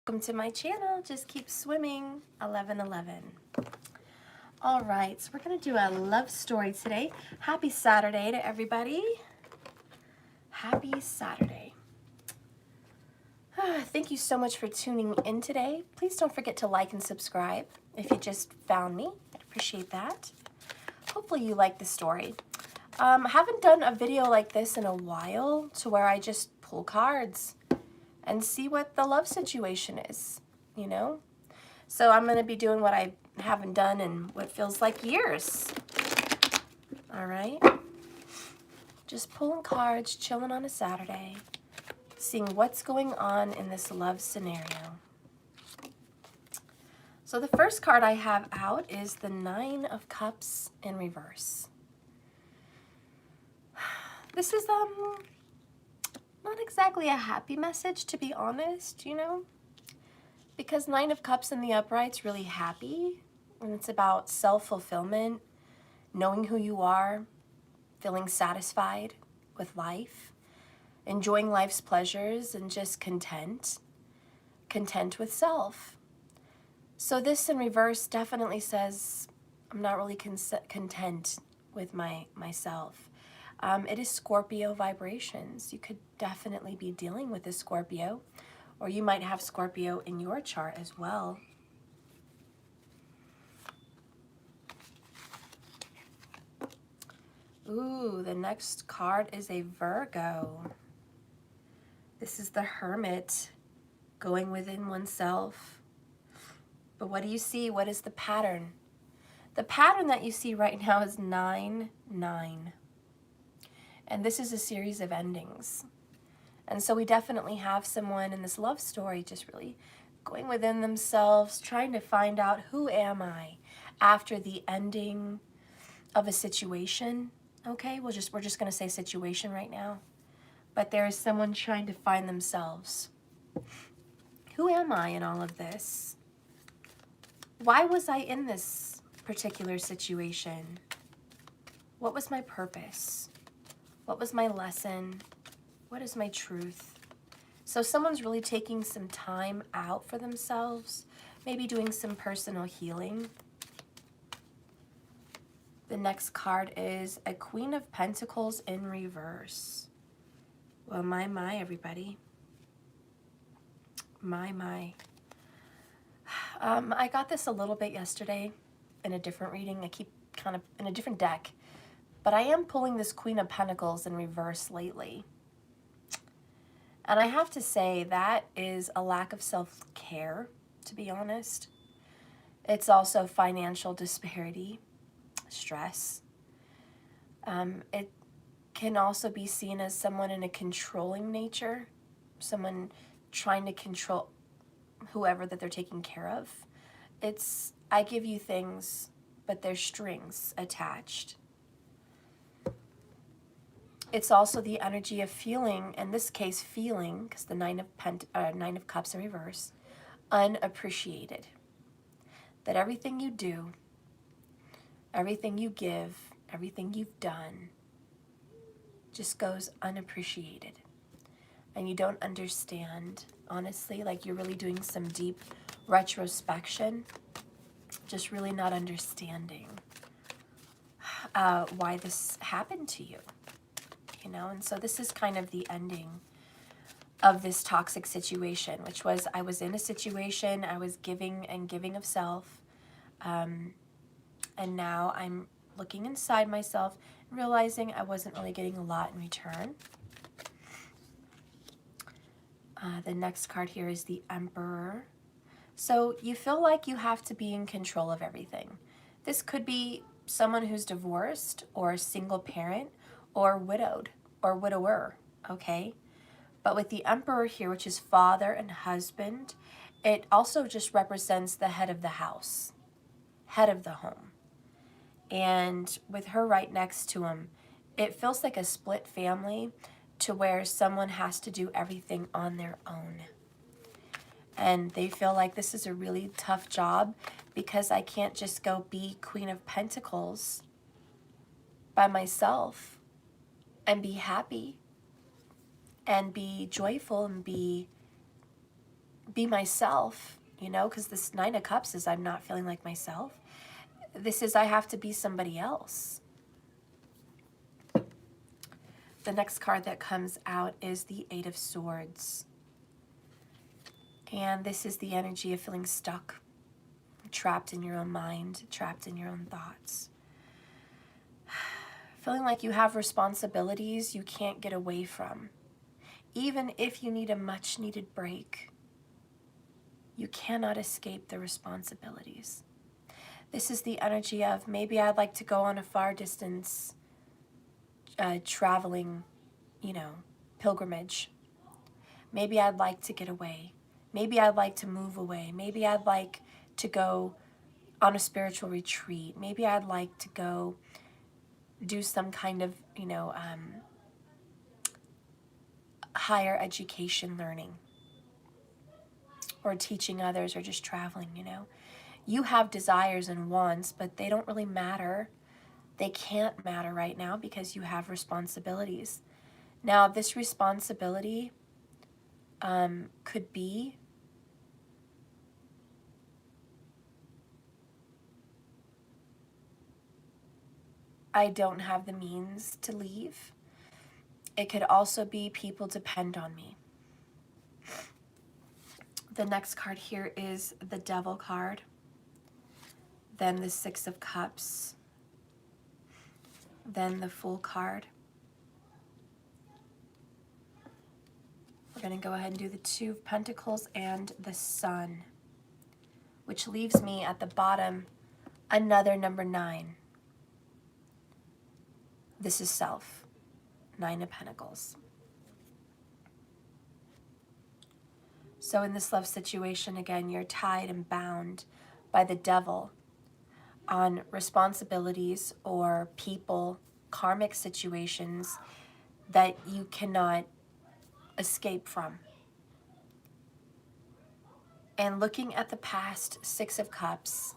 Welcome to my channel, Just Keep Swimming 1111. All right, so we're going to do a love story today. Happy Saturday to everybody. Happy Saturday. Thank you so much for tuning in today. Please don't forget to like and subscribe if you just found me. I'd appreciate that. Hopefully you like the story. I haven't done a video like this in a while to where I just pull cards and see what the love situation is, you know? So I'm going to be doing what I haven't done in what feels like years. All right? Just pulling cards, chilling on a Saturday, seeing what's going on in this love scenario. So the first card I have out is the Nine of Cups in reverse. This is not exactly a happy message, to be honest, you know, because Nine of Cups in the upright's really happy, and it's about self-fulfillment, knowing who you are, feeling satisfied with life, enjoying life's pleasures, and just content with self. So this in reverse definitely says I'm not really content with myself. It is Scorpio vibrations. You could definitely be dealing with a Scorpio, or you might have Scorpio in your chart as well. Ooh, the next card is a Virgo. This is the Hermit, going within oneself. But what do you see? What is the pattern? The pattern that you see right now is 9-9. And this is a series of endings. And so we definitely have someone in this love story just really going within themselves, trying to find out, who am I after the ending of a situation? Okay, we're just going to say situation right now. But there is someone trying to find themselves. Who am I in all of this? Why was I in this particular situation? What was my purpose? What was my lesson? What is my truth? So someone's really taking some time out for themselves, maybe doing some personal healing. The next card is a Queen of Pentacles in reverse. Well, my, everybody. My. I got this a little bit yesterday in a different reading. I keep kind of in a different deck. But I am pulling this Queen of Pentacles in reverse lately. And I have to say that is a lack of self-care, to be honest. It's also financial disparity, stress. It can also be seen as someone in a controlling nature, someone trying to control whoever that they're taking care of. It's, I give you things, but there's strings attached. It's also the energy of feeling, in this case feeling, because the Nine of Cups in reverse, unappreciated. That everything you do, everything you give, everything you've done just goes unappreciated. And you don't understand, honestly, like you're really doing some deep retrospection, just really not understanding why this happened to you. You know, and so this is kind of the ending of this toxic situation, which was I was in a situation, I was giving and giving of self, and now I'm looking inside myself, realizing I wasn't really getting a lot in return. The next card here is the Emperor. So you feel like you have to be in control of everything. This could be someone who's divorced or a single parent or widowed or widower, okay? But with the Emperor here, which is father and husband, it also just represents the head of the house, head of the home. And with her right next to him, it feels like a split family to where someone has to do everything on their own. And they feel like this is a really tough job because I can't just go be Queen of Pentacles by myself and be happy and be joyful and be be myself, you know, because this Nine of Cups is I'm not feeling like myself. This is I have to be somebody else. The next card that comes out is the Eight of Swords. And this is the energy of feeling stuck, trapped in your own mind, trapped in your own thoughts. Feeling like you have responsibilities you can't get away from. Even if you need a much needed break, you cannot escape the responsibilities. This is the energy of maybe I'd like to go on a far distance traveling, you know, pilgrimage. Maybe I'd like to get away. Maybe I'd like to move away. Maybe I'd like to go on a spiritual retreat. Maybe I'd like to go do some kind of, you know, higher education learning or teaching others or just traveling, you know. You have desires and wants, but they don't really matter. They can't matter right now because you have responsibilities. Now, this responsibility could be I don't have the means to leave. It could also be people depend on me. The next card here is the Devil card. Then the Six of Cups. Then the Fool card. We're going to go ahead and do the Two of Pentacles and the Sun, which leaves me at the bottom another number 9. This is self. 9 of Pentacles. So in this love situation, again, you're tied and bound by the devil on responsibilities or people, karmic situations that you cannot escape from. And looking at the past Six of Cups,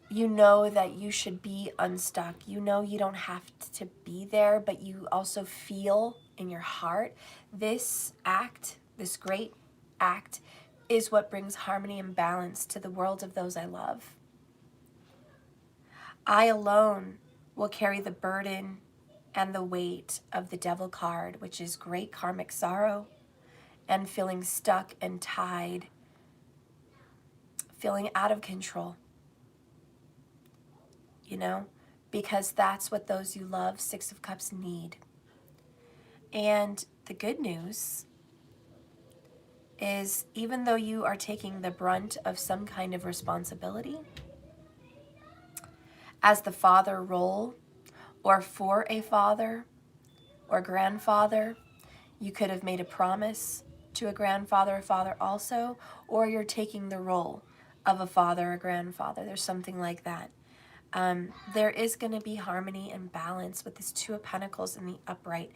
you know that you should be unstuck. You know you don't have to be there, but you also feel in your heart this act, this great act, is what brings harmony and balance to the world of those I love. I alone will carry the burden and the weight of the Devil card, which is great karmic sorrow and feeling stuck and tied, feeling out of control. You know, because that's what those you love, Six of Cups, need. And the good news is even though you are taking the brunt of some kind of responsibility, as the father role or for a father or grandfather, you could have made a promise to a grandfather or father also, or you're taking the role of a father or grandfather. There's something like that. There is going to be harmony and balance with this Two of Pentacles in the upright.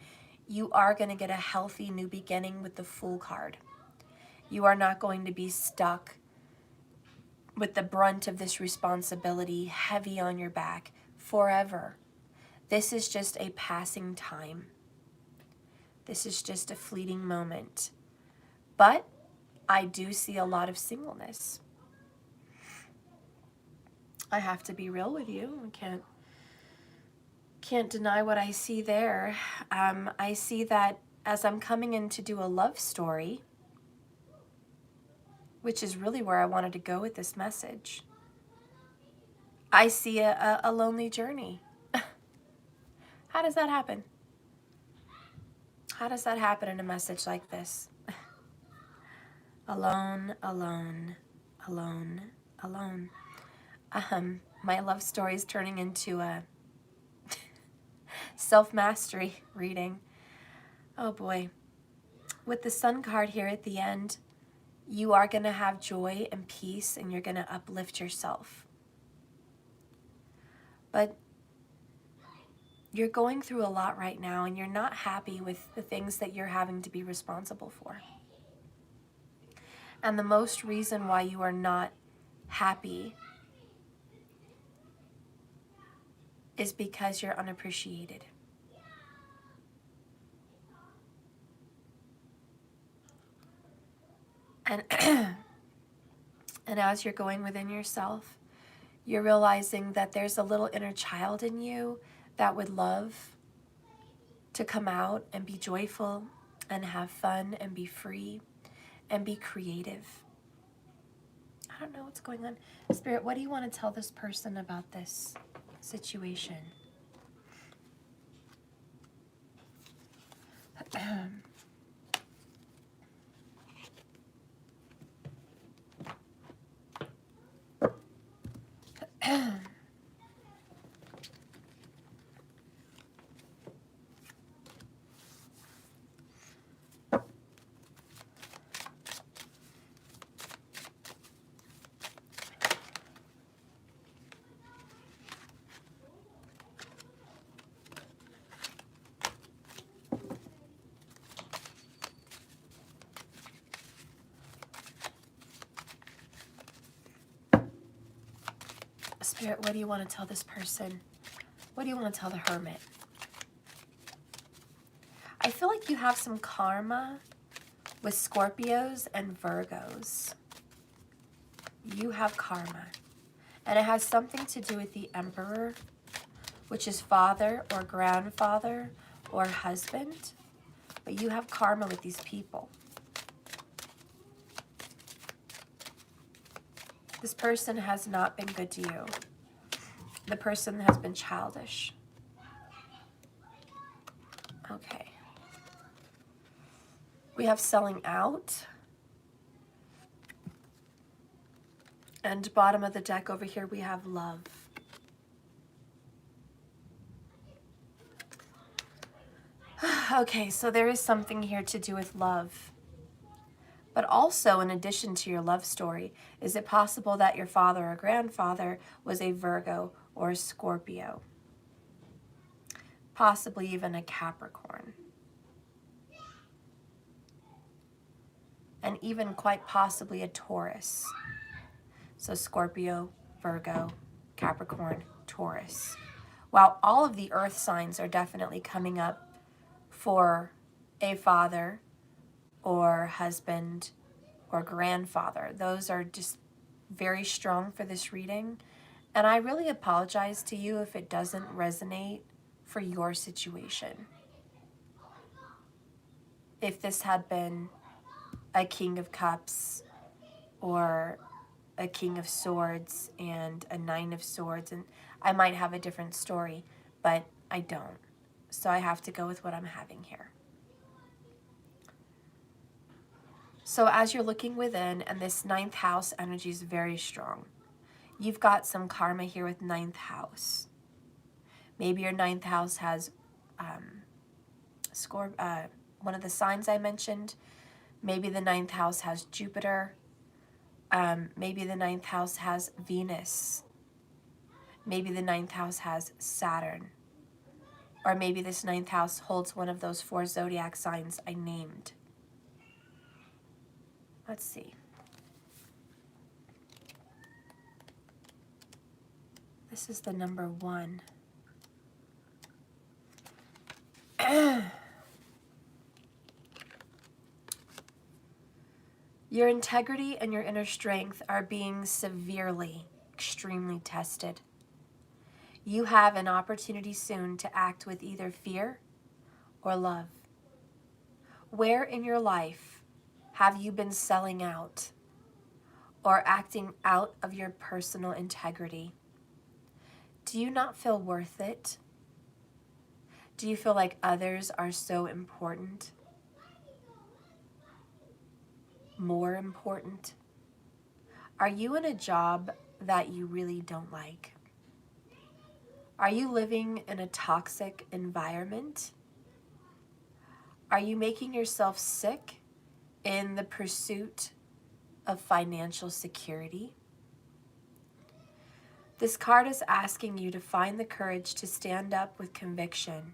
You are going to get a healthy new beginning with the Fool card. You are not going to be stuck with the brunt of this responsibility heavy on your back forever. This is just a passing time. This is just a fleeting moment. But I do see a lot of singleness. I have to be real with you. I can't deny what I see there. I see that as I'm coming in to do a love story, which is really where I wanted to go with this message, I see a lonely journey. How does that happen? How does that happen in a message like this? Alone, alone, alone, alone. My love story is turning into a self-mastery reading. Oh boy. With the Sun card here at the end, you are going to have joy and peace and you're going to uplift yourself. But you're going through a lot right now and you're not happy with the things that you're having to be responsible for. And the most reason why you are not happy is because you're unappreciated. And, and as you're going within yourself, you're realizing that there's a little inner child in you that would love to come out and be joyful and have fun and be free and be creative. I don't know what's going on. Spirit, what do you want to tell this person about this situation? Spirit, what do you want to tell this person? What do you want to tell the Hermit? I feel like you have some karma with Scorpios and Virgos. You have karma. And it has something to do with the Emperor, which is father or grandfather or husband. But you have karma with these people. This person has not been good to you. The person has been childish. Okay. We have selling out. And bottom of the deck over here, we have love. Okay, so there is something here to do with love. But also, in addition to your love story, is it possible that your father or grandfather was a Virgo or a Scorpio? Possibly even a Capricorn. And even quite possibly a Taurus. So Scorpio, Virgo, Capricorn, Taurus. While all of the earth signs are definitely coming up for a father or husband or grandfather. Those are just very strong for this reading. And I really apologize to you if it doesn't resonate for your situation. If this had been a King of Cups or a King of Swords and a Nine of Swords, and I might have a different story, but I don't. So I have to go with what I'm having here. So as you're looking within, and this 9th house energy is very strong, you've got some karma here with 9th house. Maybe your 9th house has one of the signs I mentioned. Maybe the 9th house has Jupiter. Maybe the 9th house has Venus. Maybe the 9th house has Saturn. Or maybe this 9th house holds one of those 4 zodiac signs I named. Let's see. This is the number 1. Your integrity and your inner strength are being severely, extremely tested. You have an opportunity soon to act with either fear or love. Where in your life have you been selling out or acting out of your personal integrity? Do you not feel worth it? Do you feel like others are so important? More important? Are you in a job that you really don't like? Are you living in a toxic environment? Are you making yourself sick in the pursuit of financial security? This card is asking you to find the courage to stand up with conviction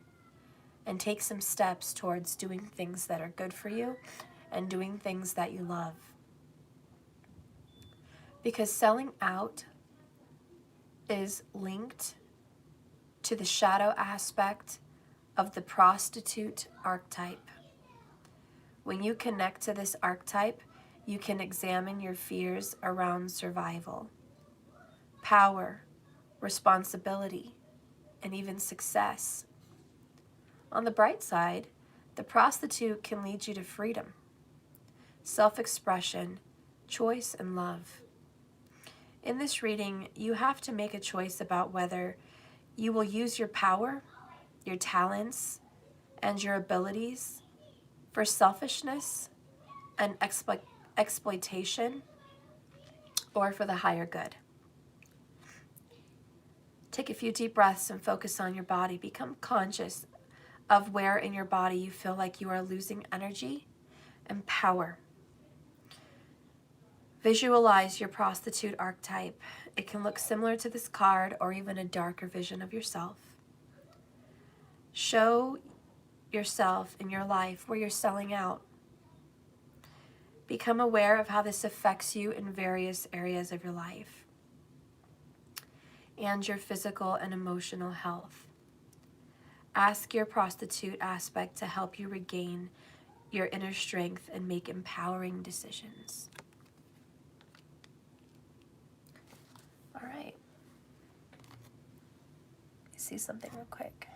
and take some steps towards doing things that are good for you and doing things that you love. Because selling out is linked to the shadow aspect of the prostitute archetype. When you connect to this archetype, you can examine your fears around survival, power, responsibility, and even success. On the bright side, the prostitute can lead you to freedom, self-expression, choice, and love. In this reading, you have to make a choice about whether you will use your power, your talents, and your abilities for selfishness and exploitation, or for the higher good. Take a few deep breaths and focus on your body. Become conscious of where in your body you feel like you are losing energy and power. Visualize your prostitute archetype. It can look similar to this card or even a darker vision of yourself. Show yourself in your life where you're selling out. Become aware of how this affects you in various areas of your life and your physical and emotional health. Ask your prostitute aspect to help you regain your inner strength and make empowering decisions. All right. See something real quick.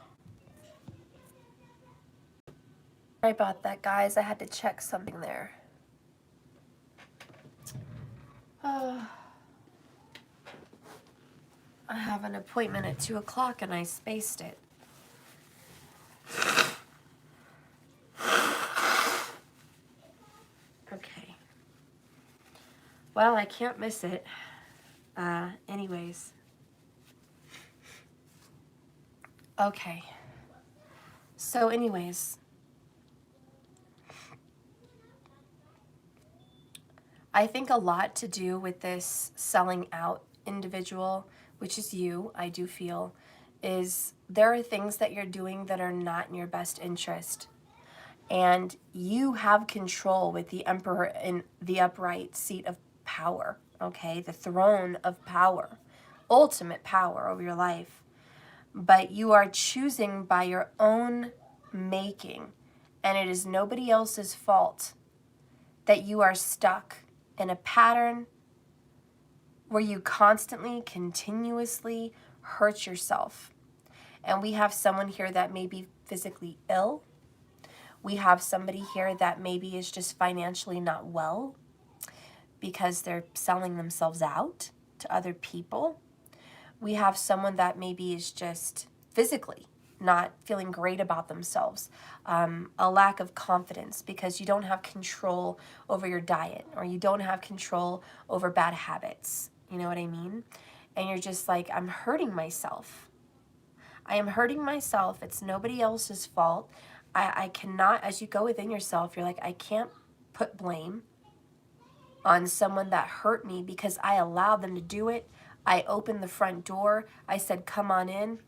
Sorry about that, guys. I had to check something there. I have an appointment at 2 o'clock and I spaced it. Okay. Well, I can't miss it. Anyways. Okay. So anyways. I think a lot to do with this selling out individual, which is you, I do feel, is there are things that you're doing that are not in your best interest. And you have control with the emperor in the upright seat of power, okay? The throne of power, ultimate power over your life. But you are choosing by your own making, and it is nobody else's fault that you are stuck in a pattern where you constantly, continuously hurt yourself. And we have someone here that may be physically ill. We have somebody here that maybe is just financially not well because they're selling themselves out to other people. We have someone that maybe is just physically not feeling great about themselves, a lack of confidence because you don't have control over your diet or you don't have control over bad habits. You know what I mean? And you're just like, I'm hurting myself. I am hurting myself. It's nobody else's fault. I cannot, as you go within yourself, you're like, I can't put blame on someone that hurt me because I allowed them to do it. I opened the front door. I said, come on in.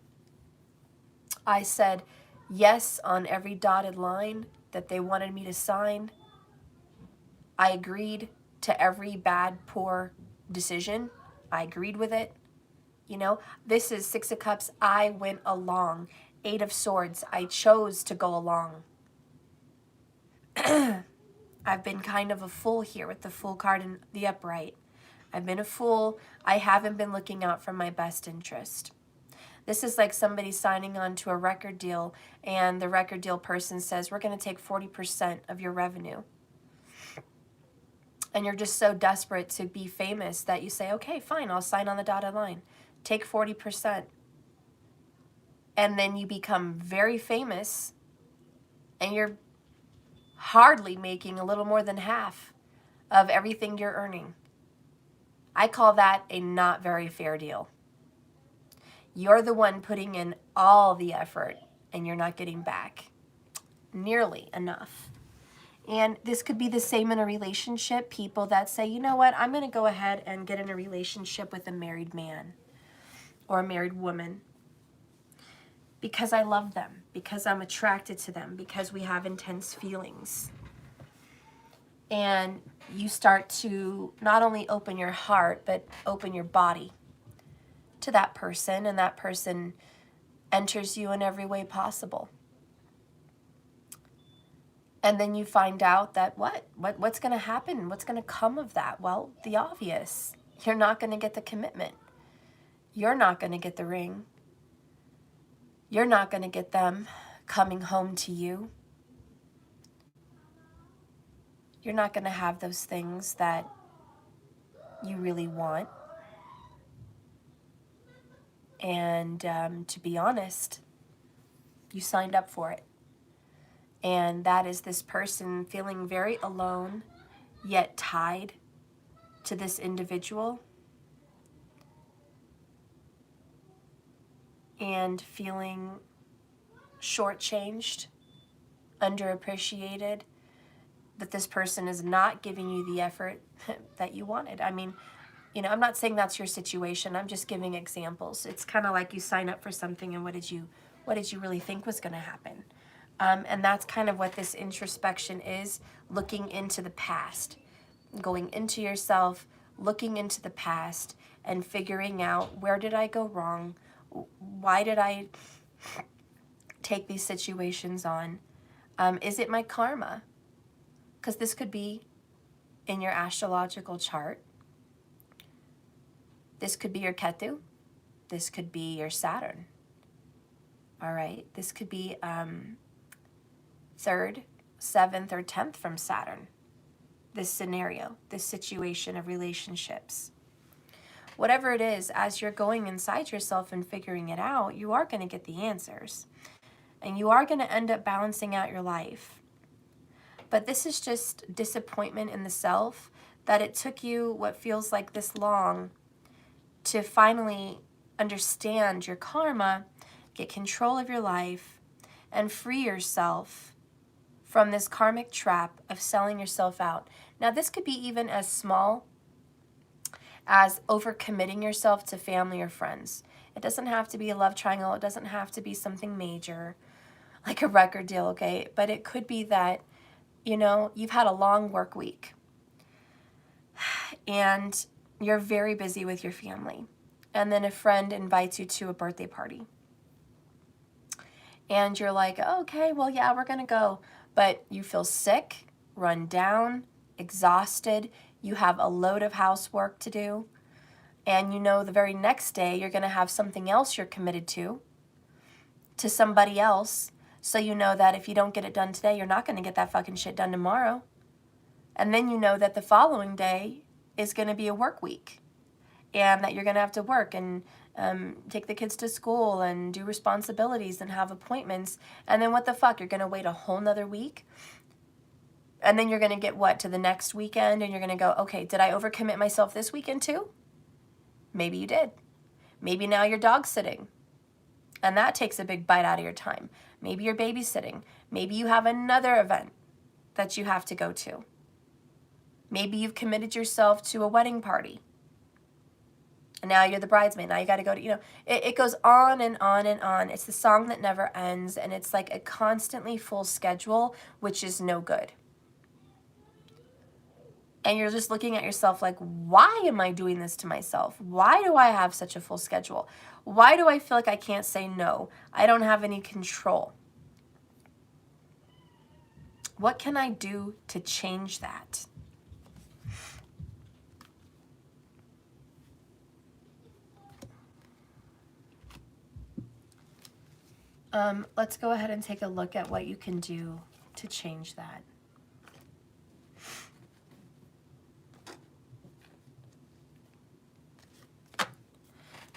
I said yes on every dotted line that they wanted me to sign. I agreed to every bad, poor decision. I agreed with it. You know, this is 6 of Cups. I went along. 8 of Swords. I chose to go along. I've been kind of a fool here with the Fool card in the upright. I've been a fool. I haven't been looking out for my best interest. This is like somebody signing on to a record deal and the record deal person says, we're going to take 40% of your revenue. And you're just so desperate to be famous that you say, okay, fine, I'll sign on the dotted line. Take 40%. And then you become very famous and you're hardly making a little more than half of everything you're earning. I call that a not very fair deal. You're the one putting in all the effort and you're not getting back nearly enough. And this could be the same in a relationship. People that say, you know what, I'm going to go ahead and get in a relationship with a married man or a married woman because I love them, because I'm attracted to them, because we have intense feelings. And you start to not only open your heart, but open your body to that person, and that person enters you in every way possible. And then you find out that what's going to happen? What's going to come of that? Well, the obvious. You're not going to get the commitment. You're not going to get the ring. You're not going to get them coming home to you. You're not going to have those things that you really want. And to be honest, you signed up for it. And that is this person feeling very alone, yet tied to this individual. And feeling shortchanged, underappreciated, that this person is not giving you the effort that you wanted. I mean, you know, I'm not saying that's your situation. I'm just giving examples. It's kind of like you sign up for something and what did you really think was going to happen? And that's kind of what this introspection is, looking into the past, going into yourself, looking into the past and figuring out, where did I go wrong? Why did I take these situations on? Is it my karma? Because this could be in your astrological chart. This could be your Ketu. This could be your Saturn. All right. This could be 3rd, 7th, or 10th from Saturn. This scenario, this situation of relationships. Whatever it is, as you're going inside yourself and figuring it out, you are going to get the answers. And you are going to end up balancing out your life. But this is just disappointment in the self, that it took you what feels like this long to finally understand your karma, get control of your life, and free yourself from this karmic trap of selling yourself out. Now, this could be even as small as overcommitting yourself to family or friends. It doesn't have to be a love triangle. It doesn't have to be something major, like a record deal, okay? But it could be that, you know, you've had a long work week and you're very busy with your family. And then a friend invites you to a birthday party. And you're like, oh, okay, well, yeah, we're going to go. But you feel sick, run down, exhausted. You have a load of housework to do. And you know the very next day you're going to have something else you're committed to somebody else. So you know that if you don't get it done today, you're not going to get that fucking shit done tomorrow. And then you know that the following day is going to be a work week. And that you're going to have to work and take the kids to school and do responsibilities and have appointments. And then what the fuck? You're going to wait a whole nother week? And then you're going to get what? To the next weekend and you're going to go, okay, did I overcommit myself this weekend too? Maybe you did. Maybe now you're dog sitting. And that takes a big bite out of your time. Maybe you're babysitting. Maybe you have another event that you have to go to. Maybe you've committed yourself to a wedding party. And now you're the bridesmaid. Now you got to go to, you know, it goes on and on and on. It's the song that never ends. And it's like a constantly full schedule, which is no good. And you're just looking at yourself like, why am I doing this to myself? Why do I have such a full schedule? Why do I feel like I can't say no? I don't have any control. What can I do to change that? Let's go ahead and take a look at what you can do to change that.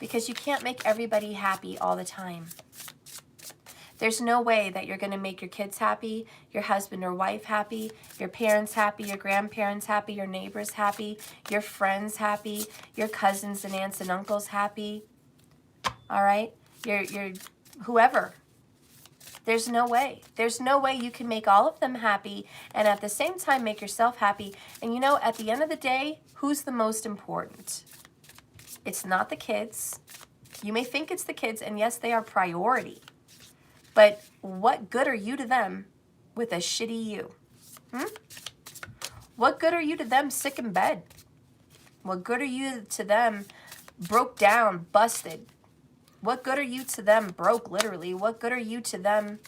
Because you can't make everybody happy all the time. There's no way that you're going to make your kids happy, your husband or wife happy, your parents happy, your grandparents happy, your neighbors happy, your friends happy, your cousins and aunts and uncles happy. All right? Your whoever. There's no way. There's no way you can make all of them happy and at the same time make yourself happy. And you know, at the end of the day, who's the most important? It's not the kids. You may think it's the kids, and yes, they are priority. But what good are you to them with a shitty you? What good are you to them sick in bed? What good are you to them broke down, busted? What good are you to them broke, literally? What good are you to them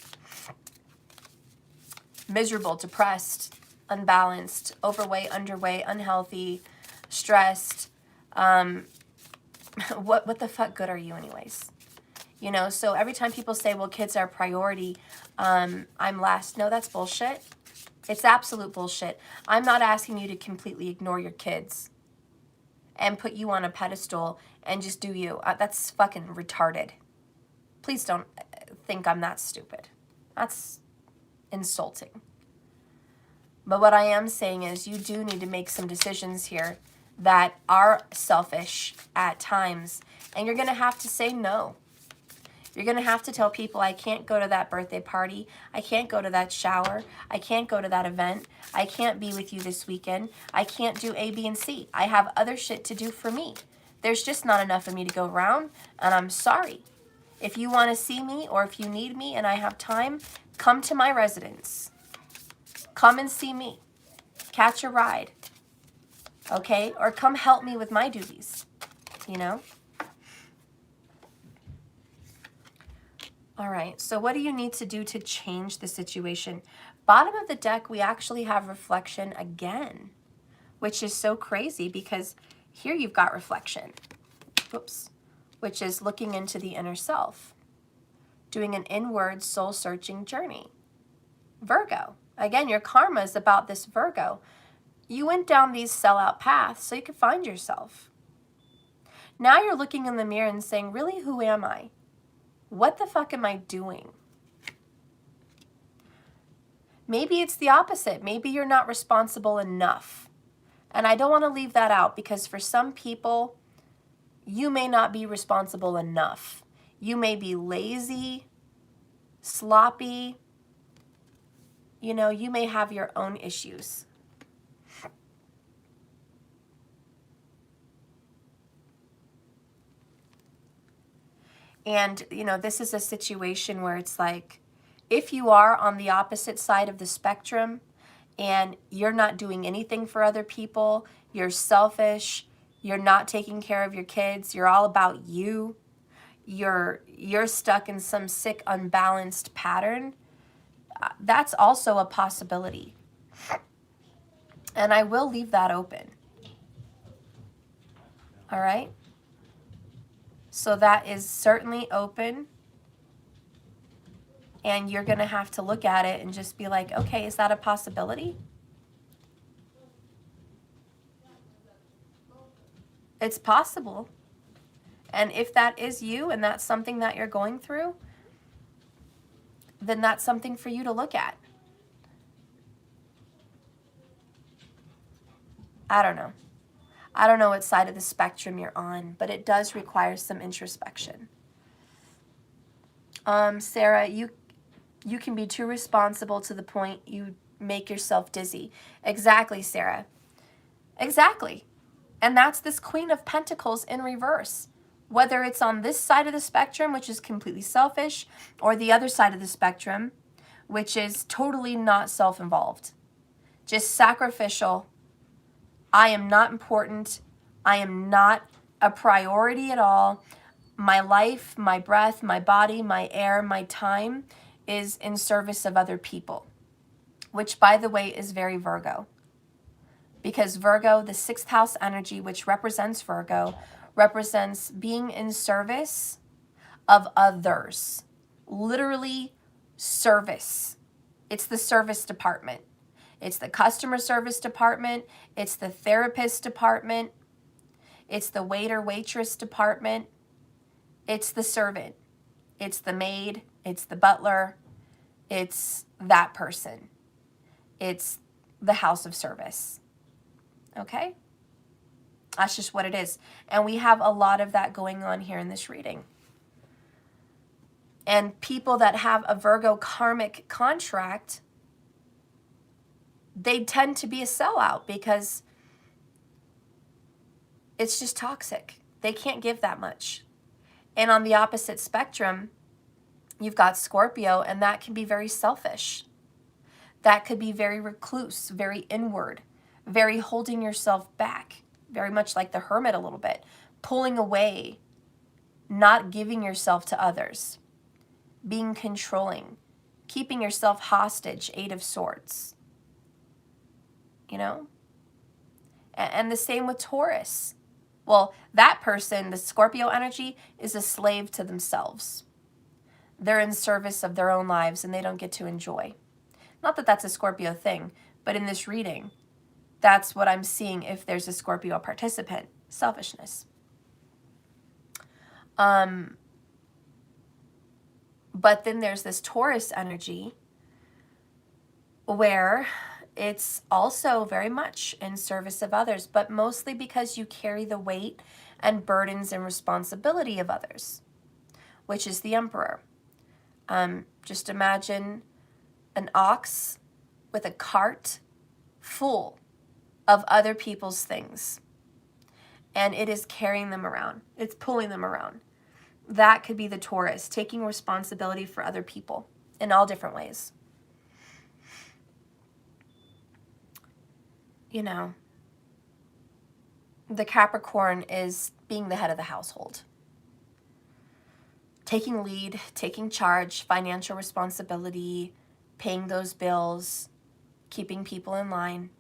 miserable, depressed, unbalanced, overweight, underweight, unhealthy, stressed. What the fuck good are you anyways? You know, so every time people say, well, kids are a priority, I'm last. No, that's bullshit. It's absolute bullshit. I'm not asking you to completely ignore your kids and put you on a pedestal and just do you. That's fucking retarded. Please don't think I'm that stupid. That's insulting. But what I am saying is you do need to make some decisions here that are selfish at times. And you're going to have to say no. You're going to have to tell people, I can't go to that birthday party. I can't go to that shower. I can't go to that event. I can't be with you this weekend. I can't do A, B, and C. I have other shit to do for me. There's just not enough of me to go around, and I'm sorry. If you want to see me or if you need me and I have time, come to my residence. Come and see me. Catch a ride. Okay? Or come help me with my duties. You know? All right, so what do you need to do to change the situation? Bottom of the deck, we actually have reflection again, which is so crazy because here you've got reflection, whoops, which is looking into the inner self, doing an inward soul-searching journey. Virgo, again, your karma is about this Virgo. You went down these sellout paths so you could find yourself. Now you're looking in the mirror and saying, really, who am I? What the fuck am I doing? Maybe it's the opposite. Maybe you're not responsible enough. And I don't want to leave that out because for some people, you may not be responsible enough. You may be lazy, sloppy. You know, you may have your own issues. And, you know, this is a situation where it's like, if you are on the opposite side of the spectrum and you're not doing anything for other people, you're selfish, you're not taking care of your kids, you're all about you, you're stuck in some sick, unbalanced pattern, that's also a possibility. And I will leave that open. All right? So that is certainly open. And you're going to have to look at it and just be like, okay, is that a possibility? It's possible. And if that is you and that's something that you're going through, then that's something for you to look at. I don't know. I don't know what side of the spectrum you're on, but it does require some introspection. Sarah, you can be too responsible to the point you make yourself dizzy. Exactly, Sarah. Exactly. And that's this Queen of Pentacles in reverse. Whether it's on this side of the spectrum, which is completely selfish, or the other side of the spectrum, which is totally not self-involved. Just sacrificial. I am not important. I am not a priority at all. My life, my breath, my body, my air, my time is in service of other people, which, by the way, is very Virgo. Because Virgo, the 6th house energy, which represents Virgo, represents being in service of others. Literally service. It's the service department. It's the customer service department. It's the therapist department. It's the waiter, waitress department. It's the servant. It's the maid. It's the butler. It's that person. It's the house of service. Okay? That's just what it is. And we have a lot of that going on here in this reading. And people that have a Virgo karmic contract, they tend to be a sellout because it's just toxic. They can't give that much. And on the opposite spectrum, you've got Scorpio, and that can be very selfish. That could be very recluse, very inward, very holding yourself back, very much like the Hermit a little bit, pulling away, not giving yourself to others, being controlling, keeping yourself hostage, Eight of Swords. You know? And the same with Taurus. Well, that person, the Scorpio energy, is a slave to themselves. They're in service of their own lives and they don't get to enjoy. Not that that's a Scorpio thing, but in this reading, that's what I'm seeing if there's a Scorpio participant. Selfishness. But then there's this Taurus energy where it's also very much in service of others, but mostly because you carry the weight and burdens and responsibility of others, which is the Emperor. Just imagine an ox with a cart full of other people's things, and it is carrying them around. It's pulling them around. That could be the Taurus, taking responsibility for other people in all different ways. You know, the Capricorn is being the head of the household. Taking lead, taking charge, financial responsibility, paying those bills, keeping people in line,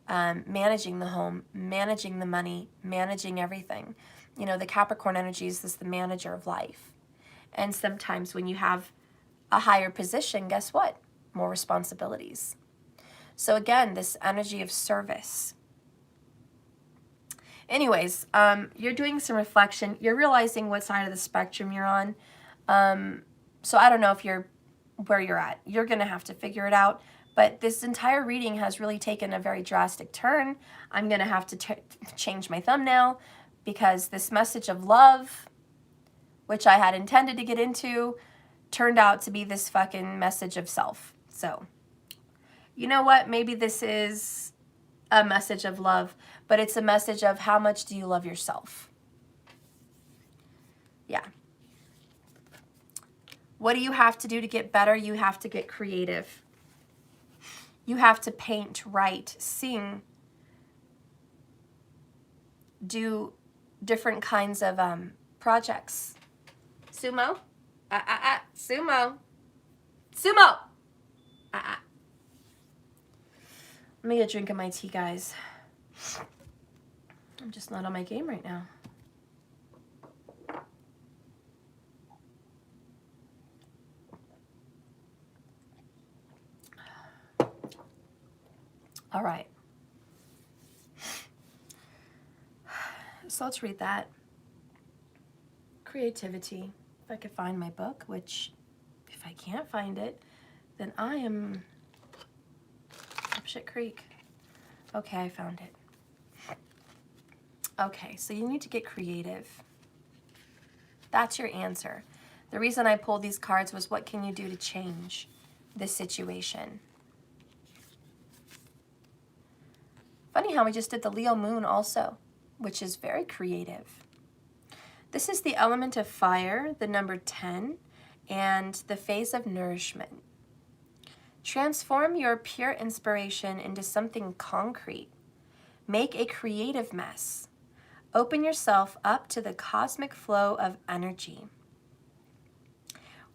managing the home, managing the money, managing everything. You know, the Capricorn energy is the manager of life. And sometimes when you have a higher position, guess what? More responsibilities. So again, this energy of service. Anyways, you're doing some reflection. You're realizing what side of the spectrum you're on. So I don't know if you're where you're at. You're going to have to figure it out. But this entire reading has really taken a very drastic turn. I'm going to have to change my thumbnail because this message of love, which I had intended to get into, turned out to be this fucking message of self. So, you know what? Maybe this is a message of love, but it's a message of how much do you love yourself? Yeah. What do you have to do to get better? You have to get creative. You have to paint, write, sing, do different kinds of projects. Sumo? Sumo. Sumo! Let me get a drink of my tea, guys. I'm just not on my game right now. All right. So let's read that. Creativity. If I could find my book, which if I can't find it, then I am up shit creek. Okay, I found it. Okay, so you need to get creative. That's your answer. The reason I pulled these cards was what can you do to change this situation? Funny how we just did the Leo moon also, which is very creative. This is the element of fire, the number 10, and the phase of nourishment. Transform your pure inspiration into something concrete. Make a creative mess. Open yourself up to the cosmic flow of energy.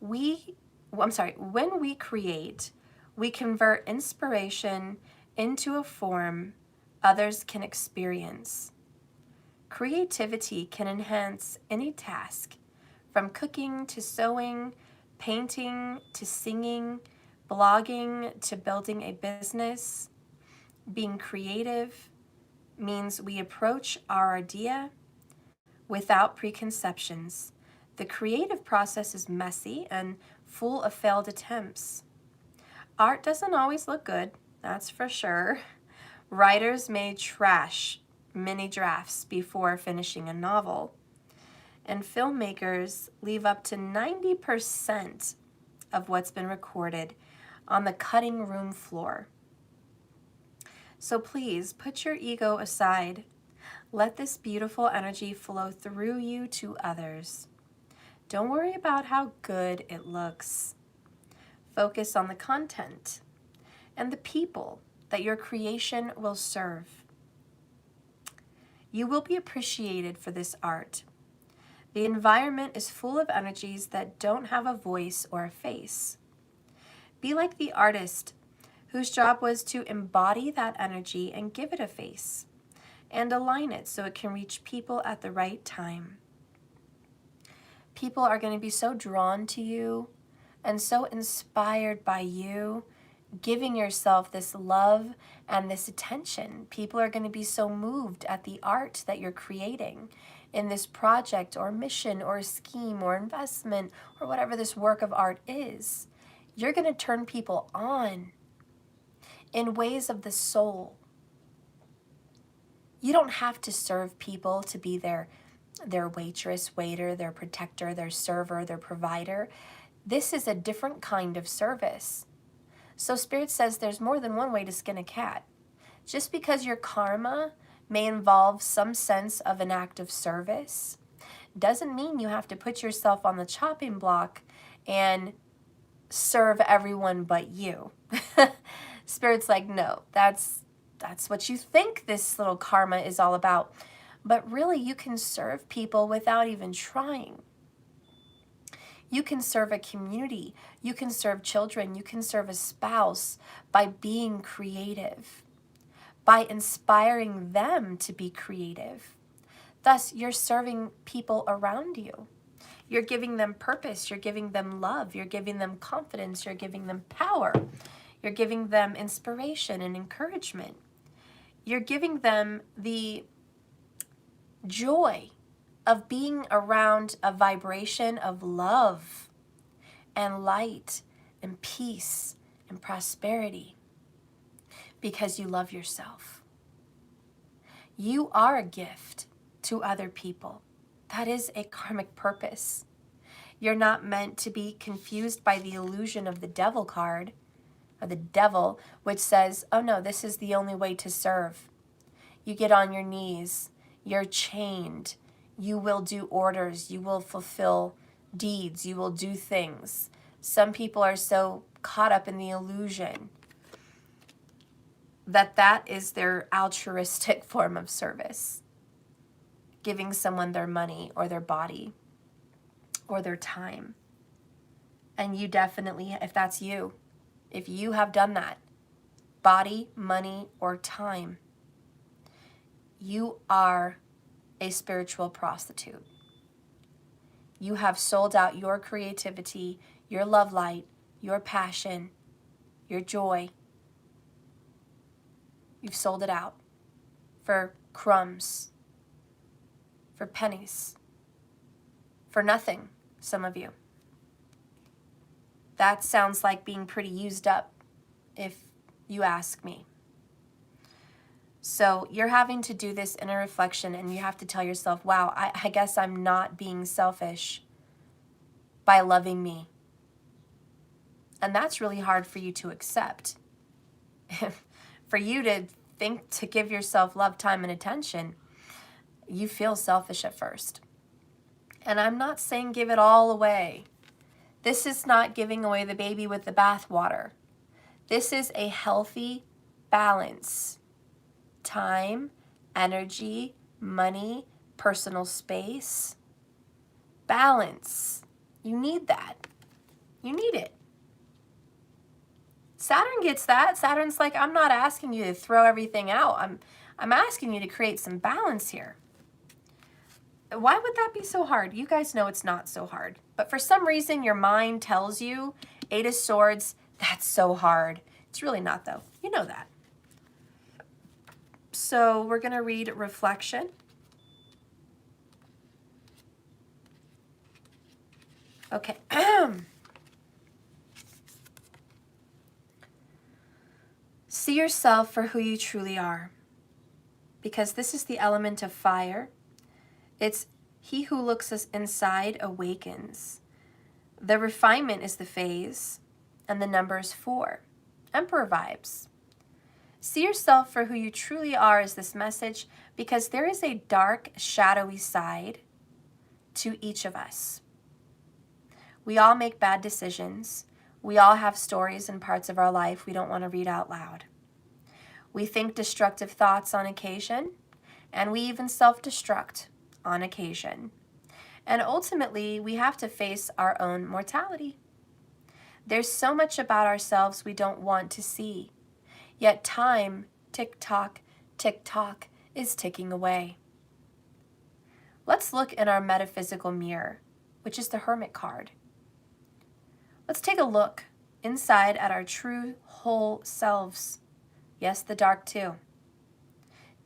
When we create, we convert inspiration into a form others can experience. Creativity can enhance any task, from cooking to sewing, painting to singing, blogging to building a business. Being creative means we approach our idea without preconceptions. The creative process is messy and full of failed attempts. Art doesn't always look good, that's for sure. Writers may trash many drafts before finishing a novel, and filmmakers leave up to 90% of what's been recorded on the cutting room floor. So please put your ego aside. Let this beautiful energy flow through you to others. Don't worry about how good it looks. Focus on the content and the people that your creation will serve. You will be appreciated for this art. The environment is full of energies that don't have a voice or a face. Be like the artist whose job was to embody that energy and give it a face and align it so it can reach people at the right time. People are going to be so drawn to you and so inspired by you giving yourself this love and this attention. People are going to be so moved at the art that you're creating in this project or mission or scheme or investment or whatever this work of art is. You're going to turn people on in ways of the soul. You don't have to serve people to be their waitress, waiter, their protector, their server, their provider. This is a different kind of service. So Spirit says there's more than one way to skin a cat. Just because your karma may involve some sense of an act of service doesn't mean you have to put yourself on the chopping block and serve everyone but you. Spirit's like, no, that's what you think this little karma is all about. But really, you can serve people without even trying. You can serve a community. You can serve children. You can serve a spouse by being creative, by inspiring them to be creative. Thus, you're serving people around you. You're giving them purpose. You're giving them love. You're giving them confidence. You're giving them power. You're giving them inspiration and encouragement. You're giving them the joy of being around a vibration of love and light and peace and prosperity because you love yourself. You are a gift to other people. That is a karmic purpose. You're not meant to be confused by the illusion of the devil card, or the devil, which says, oh no, this is the only way to serve. You get on your knees, you're chained, you will do orders, you will fulfill deeds, you will do things. Some people are so caught up in the illusion that that is their altruistic form of service. Giving someone their money or their body or their time. And you definitely, if that's you, if you have done that, body, money, or time, you are a spiritual prostitute. You have sold out your creativity, your love light, your passion, your joy. You've sold it out for crumbs, for pennies, for nothing, some of you. That sounds like being pretty used up, if you ask me. So you're having to do this inner reflection, and you have to tell yourself, wow, I guess I'm not being selfish by loving me. And that's really hard for you to accept. For you to think to give yourself love, time, and attention, you feel selfish at first. And I'm not saying give it all away. This is not giving away the baby with the bathwater. This is a healthy balance. Time, energy, money, personal space. Balance. You need that. You need it. Saturn gets that. Saturn's like, I'm not asking you to throw everything out. I'm asking you to create some balance here. Why would that be so hard? You guys know it's not so hard. But for some reason, your mind tells you, Eight of Swords, that's so hard. It's really not, though. You know that. So we're going to read Reflection. Okay. See yourself for who you truly are. Because this is the element of fire. It's he who looks us inside awakens. The refinement is the phase, and the number is 4. Emperor vibes. See yourself for who you truly are is this message, because there is a dark, shadowy side to each of us. We all make bad decisions. We all have stories and parts of our life we don't want to read out loud. We think destructive thoughts on occasion, and we even self-destruct on occasion. And ultimately, we have to face our own mortality. There's so much about ourselves we don't want to see. Yet time, tick-tock, tick-tock, is ticking away. Let's look in our metaphysical mirror, which is the Hermit card. Let's take a look inside at our true whole selves. Yes, the dark too.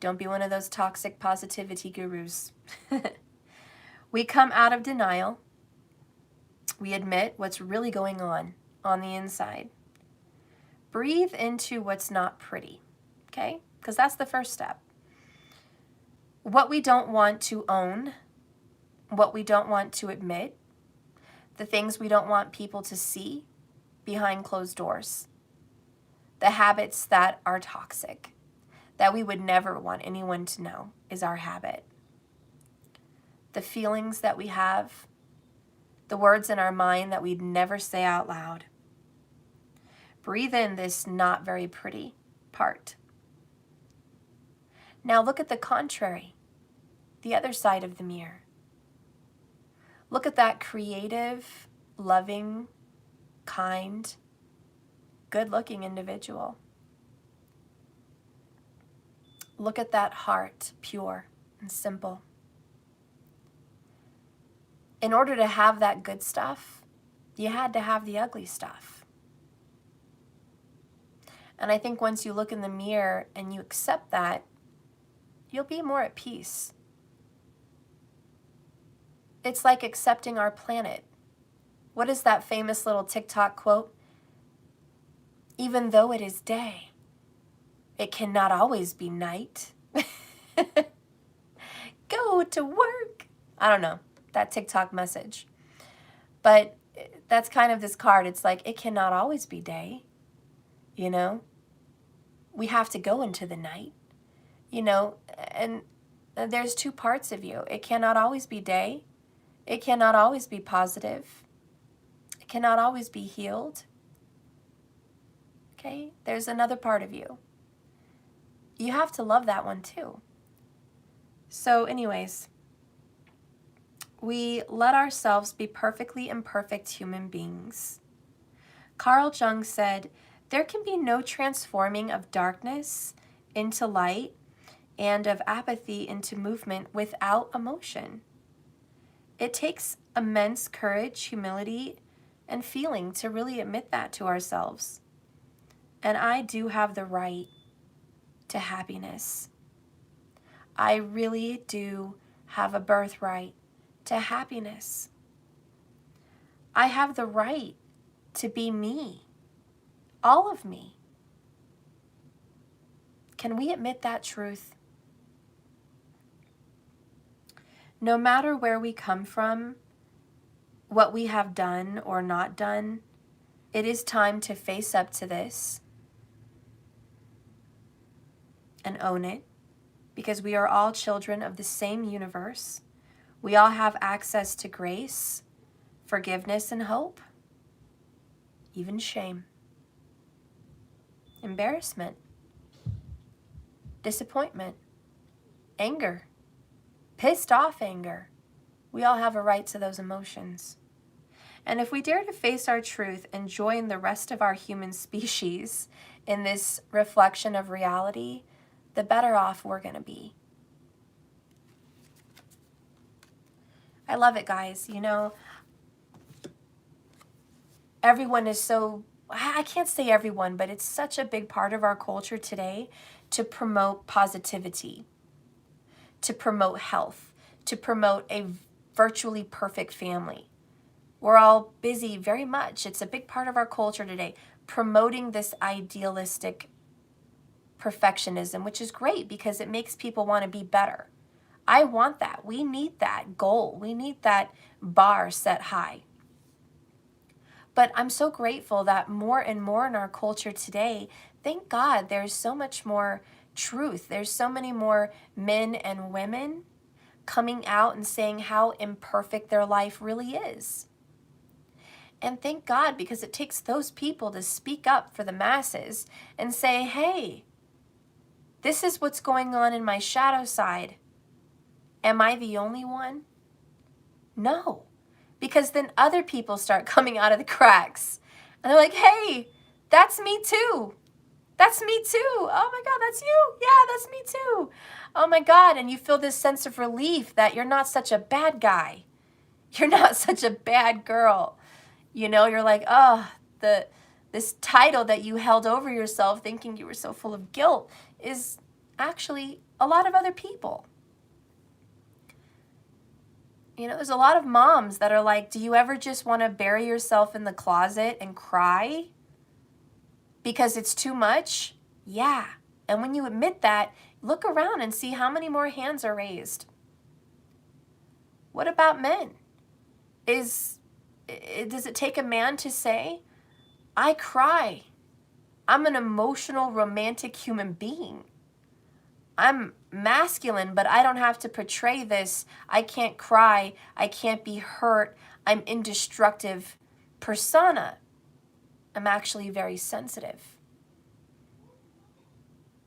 Don't be one of those toxic positivity gurus. We come out of denial. We admit what's really going on the inside. Breathe into what's not pretty, okay? Because that's the first step. What we don't want to own, what we don't want to admit, the things we don't want people to see behind closed doors, the habits that are toxic, that we would never want anyone to know is our habit. The feelings that we have, the words in our mind that we'd never say out loud. Breathe in this not very pretty part. Now look at the contrary, the other side of the mirror. Look at that creative, loving, kind, good-looking individual. Look at that heart, pure and simple. In order to have that good stuff, you had to have the ugly stuff. And I think once you look in the mirror and you accept that, you'll be more at peace. It's like accepting our planet. What is that famous little TikTok quote? Even though it is day, it cannot always be night. Go to work. I don't know, that TikTok message. But that's kind of this card. It's like, it cannot always be day, you know? We have to go into the night, you know? And there's two parts of you. It cannot always be day. It cannot always be positive. It cannot always be healed. Okay? There's another part of you. You have to love that one too. So anyways, we let ourselves be perfectly imperfect human beings. Carl Jung said, there can be no transforming of darkness into light and of apathy into movement without emotion. It takes immense courage, humility, and feeling to really admit that to ourselves. And I do have the right to happiness. I really do have a birthright to happiness. I have the right to be me, all of me. Can we admit that truth? No matter where we come from, what we have done or not done, it is time to face up to this and own it, because we are all children of the same universe. We all have access to grace, forgiveness, and hope, even shame, embarrassment, disappointment, anger, pissed off anger. We all have a right to those emotions. And if we dare to face our truth and join the rest of our human species in this reflection of reality, the better off we're going to be. I love it, guys. You know, everyone is so, I can't say everyone, but it's such a big part of our culture today to promote positivity, to promote health, to promote a virtually perfect family. We're all busy very much. It's a big part of our culture today, promoting this idealistic perfectionism, which is great because it makes people want to be better. I want that. We need that goal. We need that bar set high. But I'm so grateful that more and more in our culture today, thank God, there's so much more truth. There's so many more men and women coming out and saying how imperfect their life really is. And thank God, because it takes those people to speak up for the masses and say, hey, this is what's going on in my shadow side. Am I the only one? No, because then other people start coming out of the cracks And they're like, hey, that's me too. That's me too. Oh my God, that's you. Yeah, that's me too. Oh my God. And you feel this sense of relief that you're not such a bad guy. You're not such a bad girl. You know, you're like, oh, this title that you held over yourself thinking you were so full of guilt is actually a lot of other people. You know, there's a lot of moms that are like, do you ever just want to bury yourself in the closet and cry because it's too much? Yeah. And when you admit that, look around and see how many more hands are raised. What about men? Does it take a man to say, I cry. I'm an emotional, romantic human being. I'm masculine, but I don't have to portray this. I can't cry. I can't be hurt. I'm indestructible persona. I'm actually very sensitive.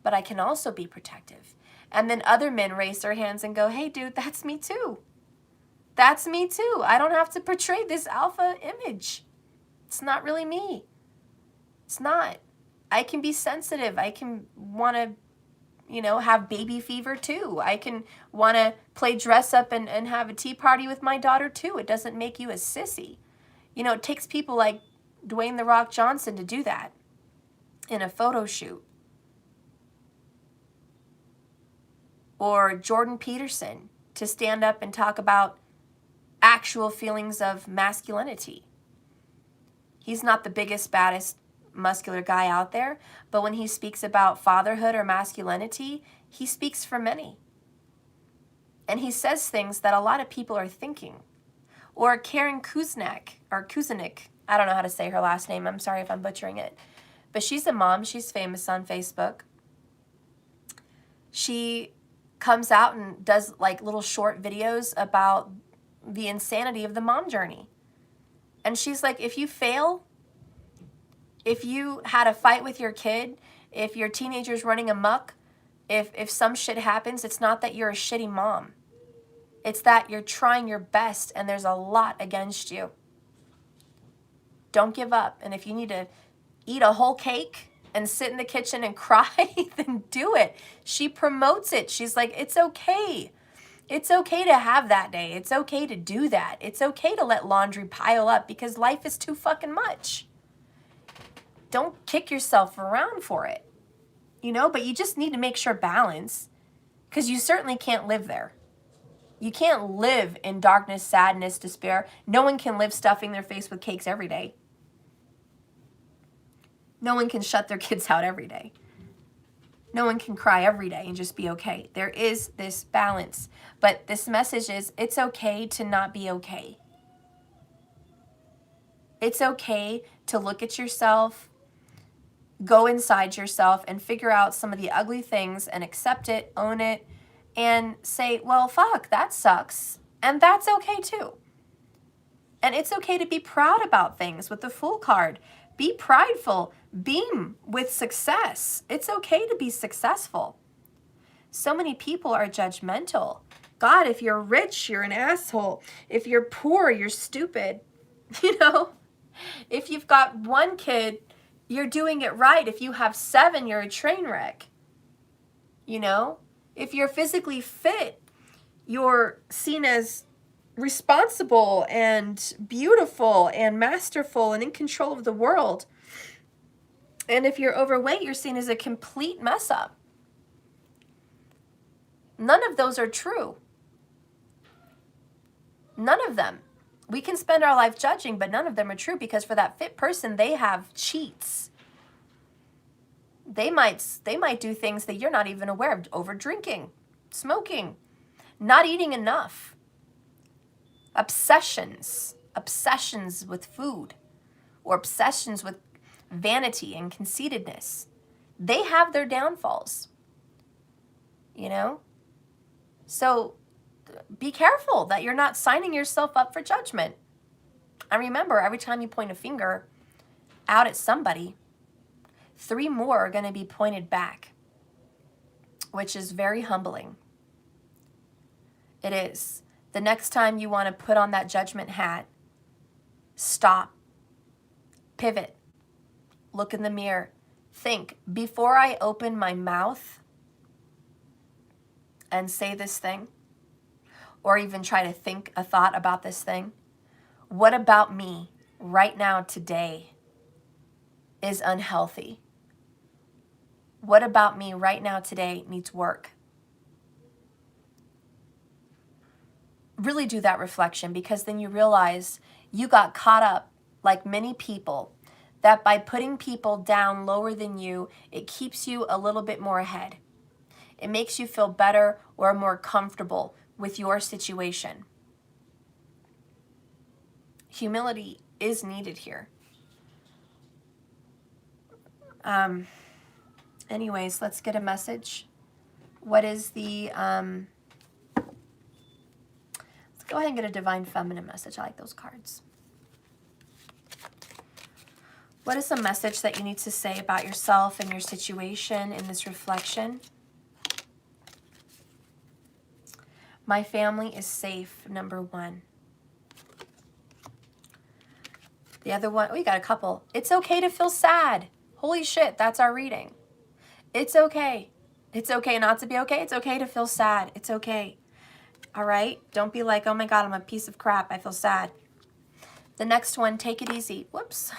But I can also be protective. And then other men raise their hands and go, hey, dude, that's me too. That's me too. I don't have to portray this alpha image. It's not really me. It's not. I can be sensitive. I can want to, you know, have baby fever too. I can want to play dress up and have a tea party with my daughter too. It doesn't make you a sissy. You know, it takes people like Dwayne "The Rock" Johnson to do that in a photo shoot. Or Jordan Peterson to stand up and talk about actual feelings of masculinity. He's not the biggest, baddest, muscular guy out there, but when he speaks about fatherhood or masculinity, he speaks for many. And he says things that a lot of people are thinking. Or Karen Kuzinek, I don't know how to say her last name, I'm sorry if I'm butchering it. But she's a mom, she's famous on Facebook. She comes out and does like little short videos about the insanity of the mom journey. And she's like, if you fail, if you had a fight with your kid, if your teenager's running amok, if some shit happens, it's not that you're a shitty mom. It's that you're trying your best and there's a lot against you. Don't give up. And if you need to eat a whole cake and sit in the kitchen and cry, then do it. She promotes it. She's like, it's okay. It's okay to have that day. It's okay to do that. It's okay to let laundry pile up because life is too fucking much. Don't kick yourself around for it, you know, but you just need to make sure balance, because you certainly can't live there. You can't live in darkness, sadness, despair. No one can live stuffing their face with cakes every day. No one can shut their kids out every day. No one can cry every day and just be okay. There is this balance. But this message is, it's okay to not be okay. It's okay to look at yourself, go inside yourself and figure out some of the ugly things and accept it, own it, and say, well, fuck, that sucks. And that's okay too. And it's okay to be proud about things with the Fool card. Be prideful. Beam with success. It's okay to be successful. So many people are judgmental. God, if you're rich, you're an asshole. If you're poor, you're stupid. You know, if you've got one kid, you're doing it right. If you have 7, you're a train wreck. You know, if you're physically fit, you're seen as responsible and beautiful and masterful and in control of the world. And if you're overweight, you're seen as a complete mess up. None of those are true. None of them. We can spend our life judging, but none of them are true, because for that fit person, they have cheats. They might do things that you're not even aware of. Over drinking, smoking, not eating enough. Obsessions with food, or obsessions with vanity and conceitedness. They have their downfalls, you know? So be careful that you're not signing yourself up for judgment. And remember, every time you point a finger out at somebody, 3 more are going to be pointed back, which is very humbling. It is. The next time you want to put on that judgment hat, stop, pivot, look in the mirror. Think, before I open my mouth and say this thing, or even try to think a thought about this thing, what about me right now today is unhealthy? What about me right now today needs work? Really do that reflection, because then you realize you got caught up, like many people, that by putting people down lower than you, it keeps you a little bit more ahead. It makes you feel better or more comfortable with your situation. Humility is needed here. Anyways, let's get a message. What is the, let's go ahead and get a divine feminine message. I like those cards. What is the message that you need to say about yourself and your situation in this reflection? My family is safe, number one. The other one, oh, you got a couple. It's okay to feel sad. Holy shit, that's our reading. It's okay. It's okay not to be okay. It's okay to feel sad. It's okay. All right? Don't be like, oh my God, I'm a piece of crap. I feel sad. The next one, take it easy. Whoops.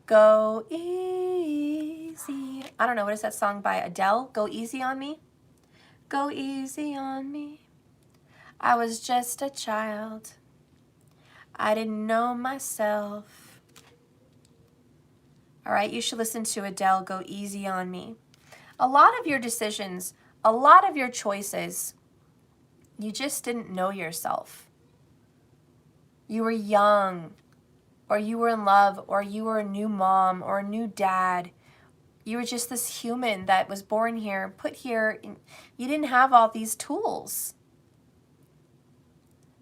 Go easy. I don't know, what is that song by Adele? Go easy on me. Go easy on me. I was just a child. I didn't know myself. All right, you should listen to Adele, Go Easy on Me. A lot of your decisions, a lot of your choices, you just didn't know yourself. You were young, or you were in love, or you were a new mom or a new dad. You were just this human that was born here, put here. You didn't have all these tools.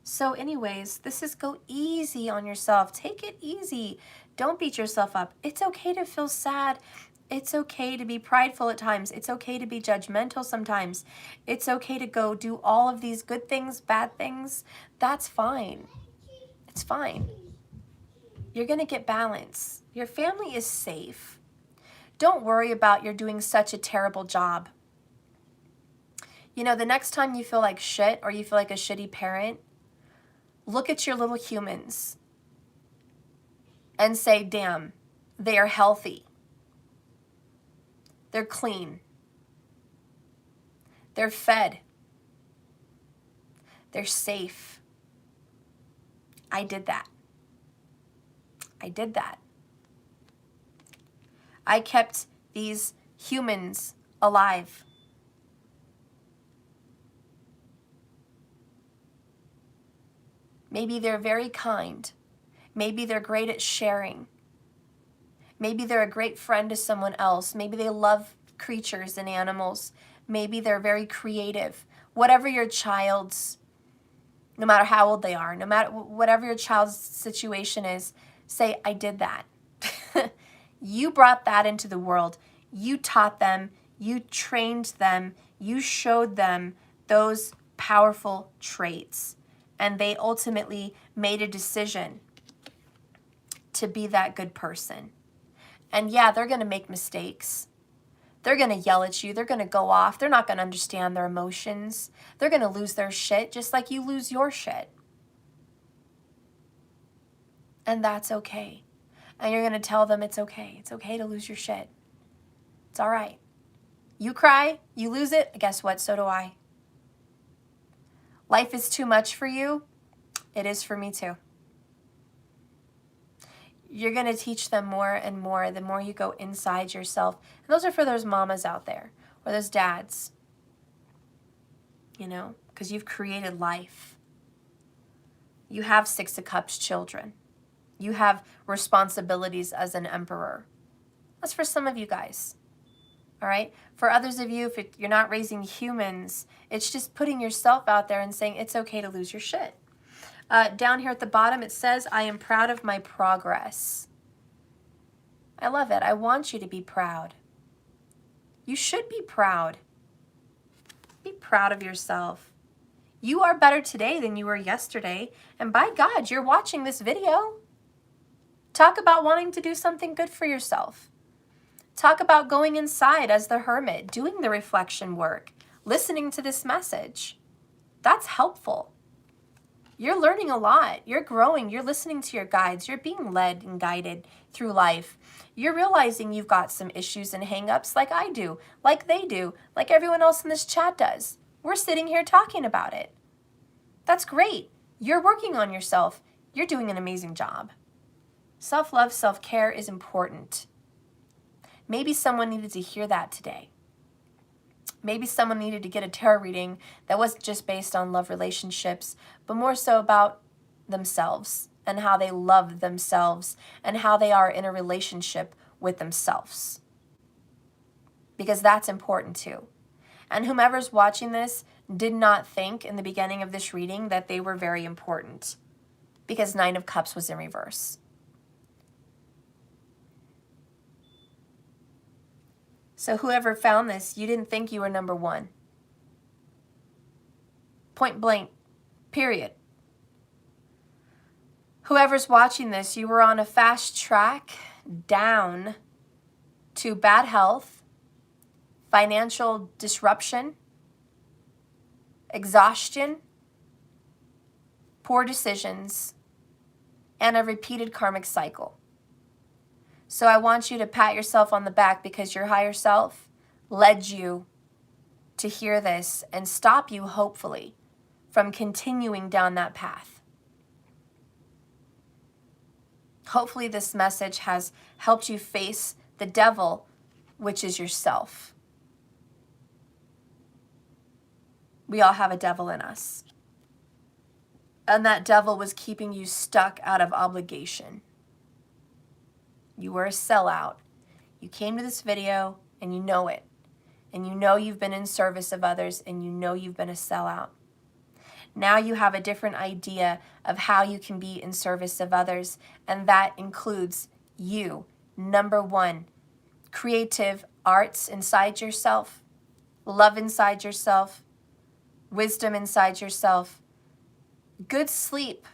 So anyways, this is go easy on yourself. Take it easy. Don't beat yourself up. It's okay to feel sad. It's okay to be prideful at times. It's okay to be judgmental sometimes. It's okay to go do all of these good things, bad things. That's fine. It's fine. You're going to get balance. Your family is safe. Don't worry about you're doing such a terrible job. You know, the next time you feel like shit or you feel like a shitty parent, look at your little humans and say, damn, they are healthy. They're clean. They're fed. They're safe. I did that. I did that. I kept these humans alive. Maybe they're very kind. Maybe they're great at sharing. Maybe they're a great friend to someone else. Maybe they love creatures and animals. Maybe they're very creative. Whatever your child's, no matter how old they are, no matter whatever your child's situation is, say, I did that. You brought that into the world. You taught them. You trained them. You showed them those powerful traits. And they ultimately made a decision to be that good person. And yeah, they're going to make mistakes. They're going to yell at you. They're going to go off. They're not going to understand their emotions. They're going to lose their shit just like you lose your shit. And that's okay. And you're going to tell them it's okay. It's okay to lose your shit. It's all right. You cry, you lose it. Guess what? So do I. Life is too much for you. It is for me too. You're going to teach them more and more the more you go inside yourself. And those are for those mamas out there or those dads, you know, because you've created life. You have Six of Cups children. You have responsibilities as an emperor. That's for some of you guys. All right? For others of you, if you're not raising humans, it's just putting yourself out there and saying it's okay to lose your shit. Down here at the bottom, it says, I am proud of my progress. I love it. I want you to be proud. You should be proud. Be proud of yourself. You are better today than you were yesterday. And by God, you're watching this video. Talk about wanting to do something good for yourself. Talk about going inside as the hermit, doing the reflection work, listening to this message. That's helpful. You're learning a lot. You're growing. You're listening to your guides. You're being led and guided through life. You're realizing you've got some issues and hang-ups like I do, like they do, like everyone else in this chat does. We're sitting here talking about it. That's great. You're working on yourself. You're doing an amazing job. Self-love, self-care is important. Maybe someone needed to hear that today. Maybe someone needed to get a tarot reading that wasn't just based on love relationships, but more so about themselves and how they love themselves and how they are in a relationship with themselves. Because that's important too. And whomever's watching this did not think in the beginning of this reading that they were very important, because Nine of Cups was in reverse. So whoever found this, you didn't think you were number one. Point blank, period. Whoever's watching this, you were on a fast track down to bad health, financial disruption, exhaustion, poor decisions, and a repeated karmic cycle. So I want you to pat yourself on the back because your higher self led you to hear this and stop you, hopefully, from continuing down that path. Hopefully this message has helped you face the devil, which is yourself. We all have a devil in us. And that devil was keeping you stuck out of obligation. You were a sellout. You came to this video and you know it. And you know you've been in service of others and you know you've been a sellout. Now you have a different idea of how you can be in service of others, and that includes you. Number one, creative arts inside yourself, love inside yourself, wisdom inside yourself, good sleep,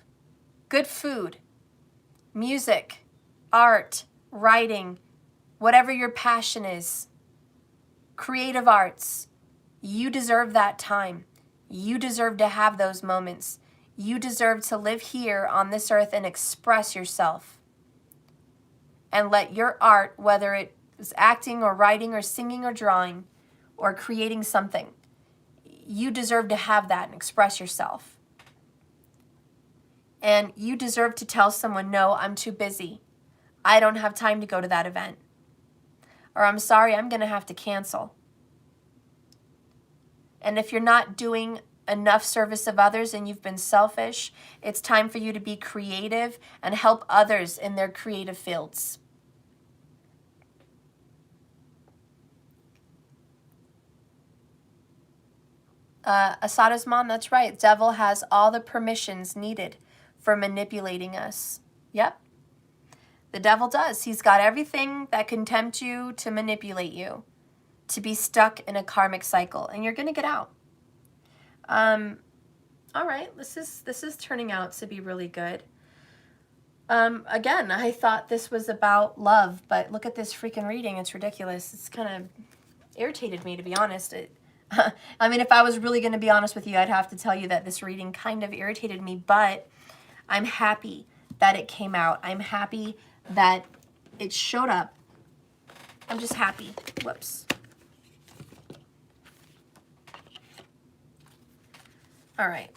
good food, music, art, writing, whatever your passion is, creative arts. You deserve that time. You deserve to have those moments. You deserve to live here on this earth and express yourself. And let your art, whether it is acting or writing or singing or drawing or creating something, you deserve to have that and express yourself. And you deserve to tell someone, no, I'm too busy. I don't have time to go to that event. Or I'm sorry, I'm going to have to cancel. And if you're not doing enough service of others and you've been selfish, it's time for you to be creative and help others in their creative fields. Asada's mom, that's right. Devil has all the permissions needed for manipulating us. Yep. The devil does. He's got everything that can tempt you to manipulate you, to be stuck in a karmic cycle, and you're going to get out. All right, this is turning out to be really good. Again, I thought this was about love, but look at this freaking reading. It's ridiculous. It's kind of irritated me, to be honest. I mean, if I was really going to be honest with you, I'd have to tell you that this reading kind of irritated me, but I'm happy that it came out. I'm happy that it showed up. I'm just happy. Whoops. All right.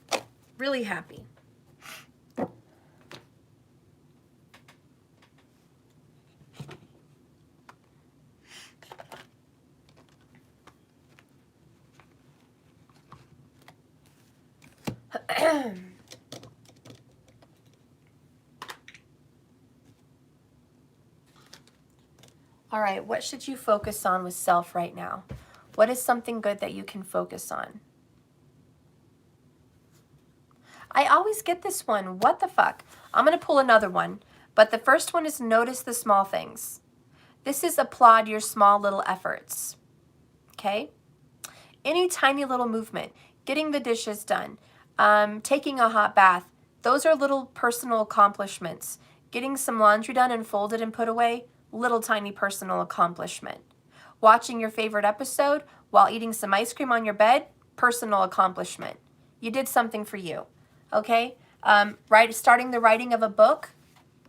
Really happy. All right, what should you focus on with self right now? What is something good that you can focus on? I always get this one. What the fuck? I'm going to pull another one. But the first one is notice the small things. This is applaud your small little efforts. Okay? Any tiny little movement. Getting the dishes done. Taking a hot bath. Those are little personal accomplishments. Getting some laundry done and folded and put away, little tiny personal accomplishment. Watching your favorite episode while eating some ice cream on your bed, personal accomplishment. You did something for you, okay? Starting the writing of a book,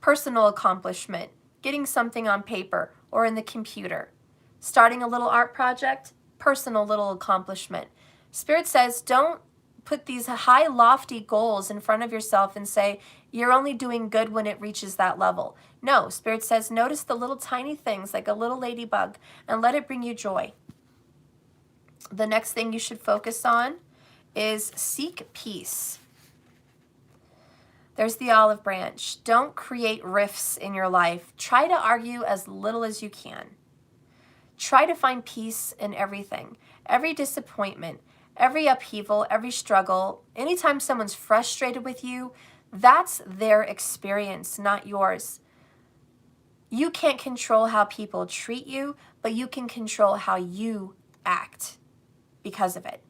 personal accomplishment. Getting something on paper or in the computer. Starting a little art project, personal little accomplishment. Spirit says don't put these high, lofty goals in front of yourself and say you're only doing good when it reaches that level. No, Spirit says notice the little tiny things like a little ladybug and let it bring you joy. The next thing you should focus on is seek peace. There's the olive branch. Don't create rifts in your life. Try to argue as little as you can. Try to find peace in everything. Every disappointment, every upheaval, every struggle. Anytime someone's frustrated with you, that's their experience, not yours. You can't control how people treat you, but you can control how you act because of it.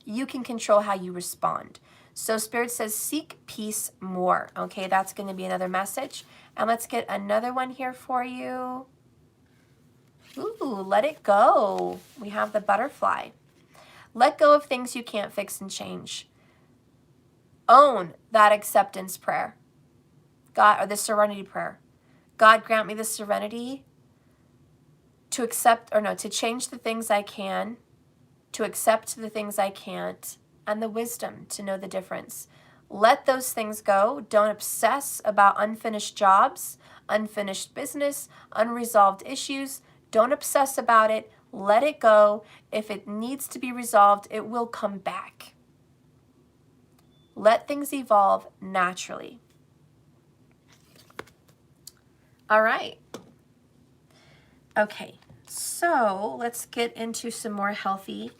You can control how you respond. So Spirit says seek peace more. Okay, that's going to be another message. And let's get another one here for you. Ooh, let it go. We have the butterfly. Let go of things you can't fix and change. Own that acceptance prayer. God, or the serenity prayer. God, grant me the serenity to to change the things I can, to accept the things I can't, and the wisdom to know the difference. Let those things go. Don't obsess about unfinished jobs, unfinished business, unresolved issues. Don't obsess about it. Let it go. If it needs to be resolved, it will come back. Let things evolve naturally. All right. Okay, so let's get into some more healthy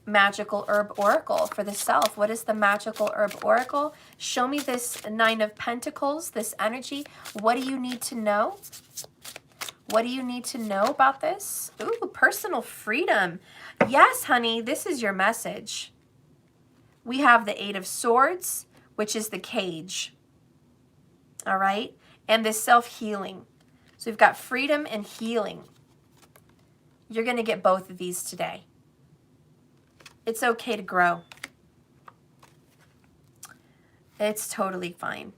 magical herb oracle for the self. What is the magical herb oracle? Show me this Nine of Pentacles, this energy. What do you need to know? What do you need to know about this? Ooh, personal freedom. Yes, honey, this is your message. We have the Eight of Swords, which is the cage. All right? And this self-healing. So we've got freedom and healing. You're going to get both of these today. It's okay to grow. It's totally fine.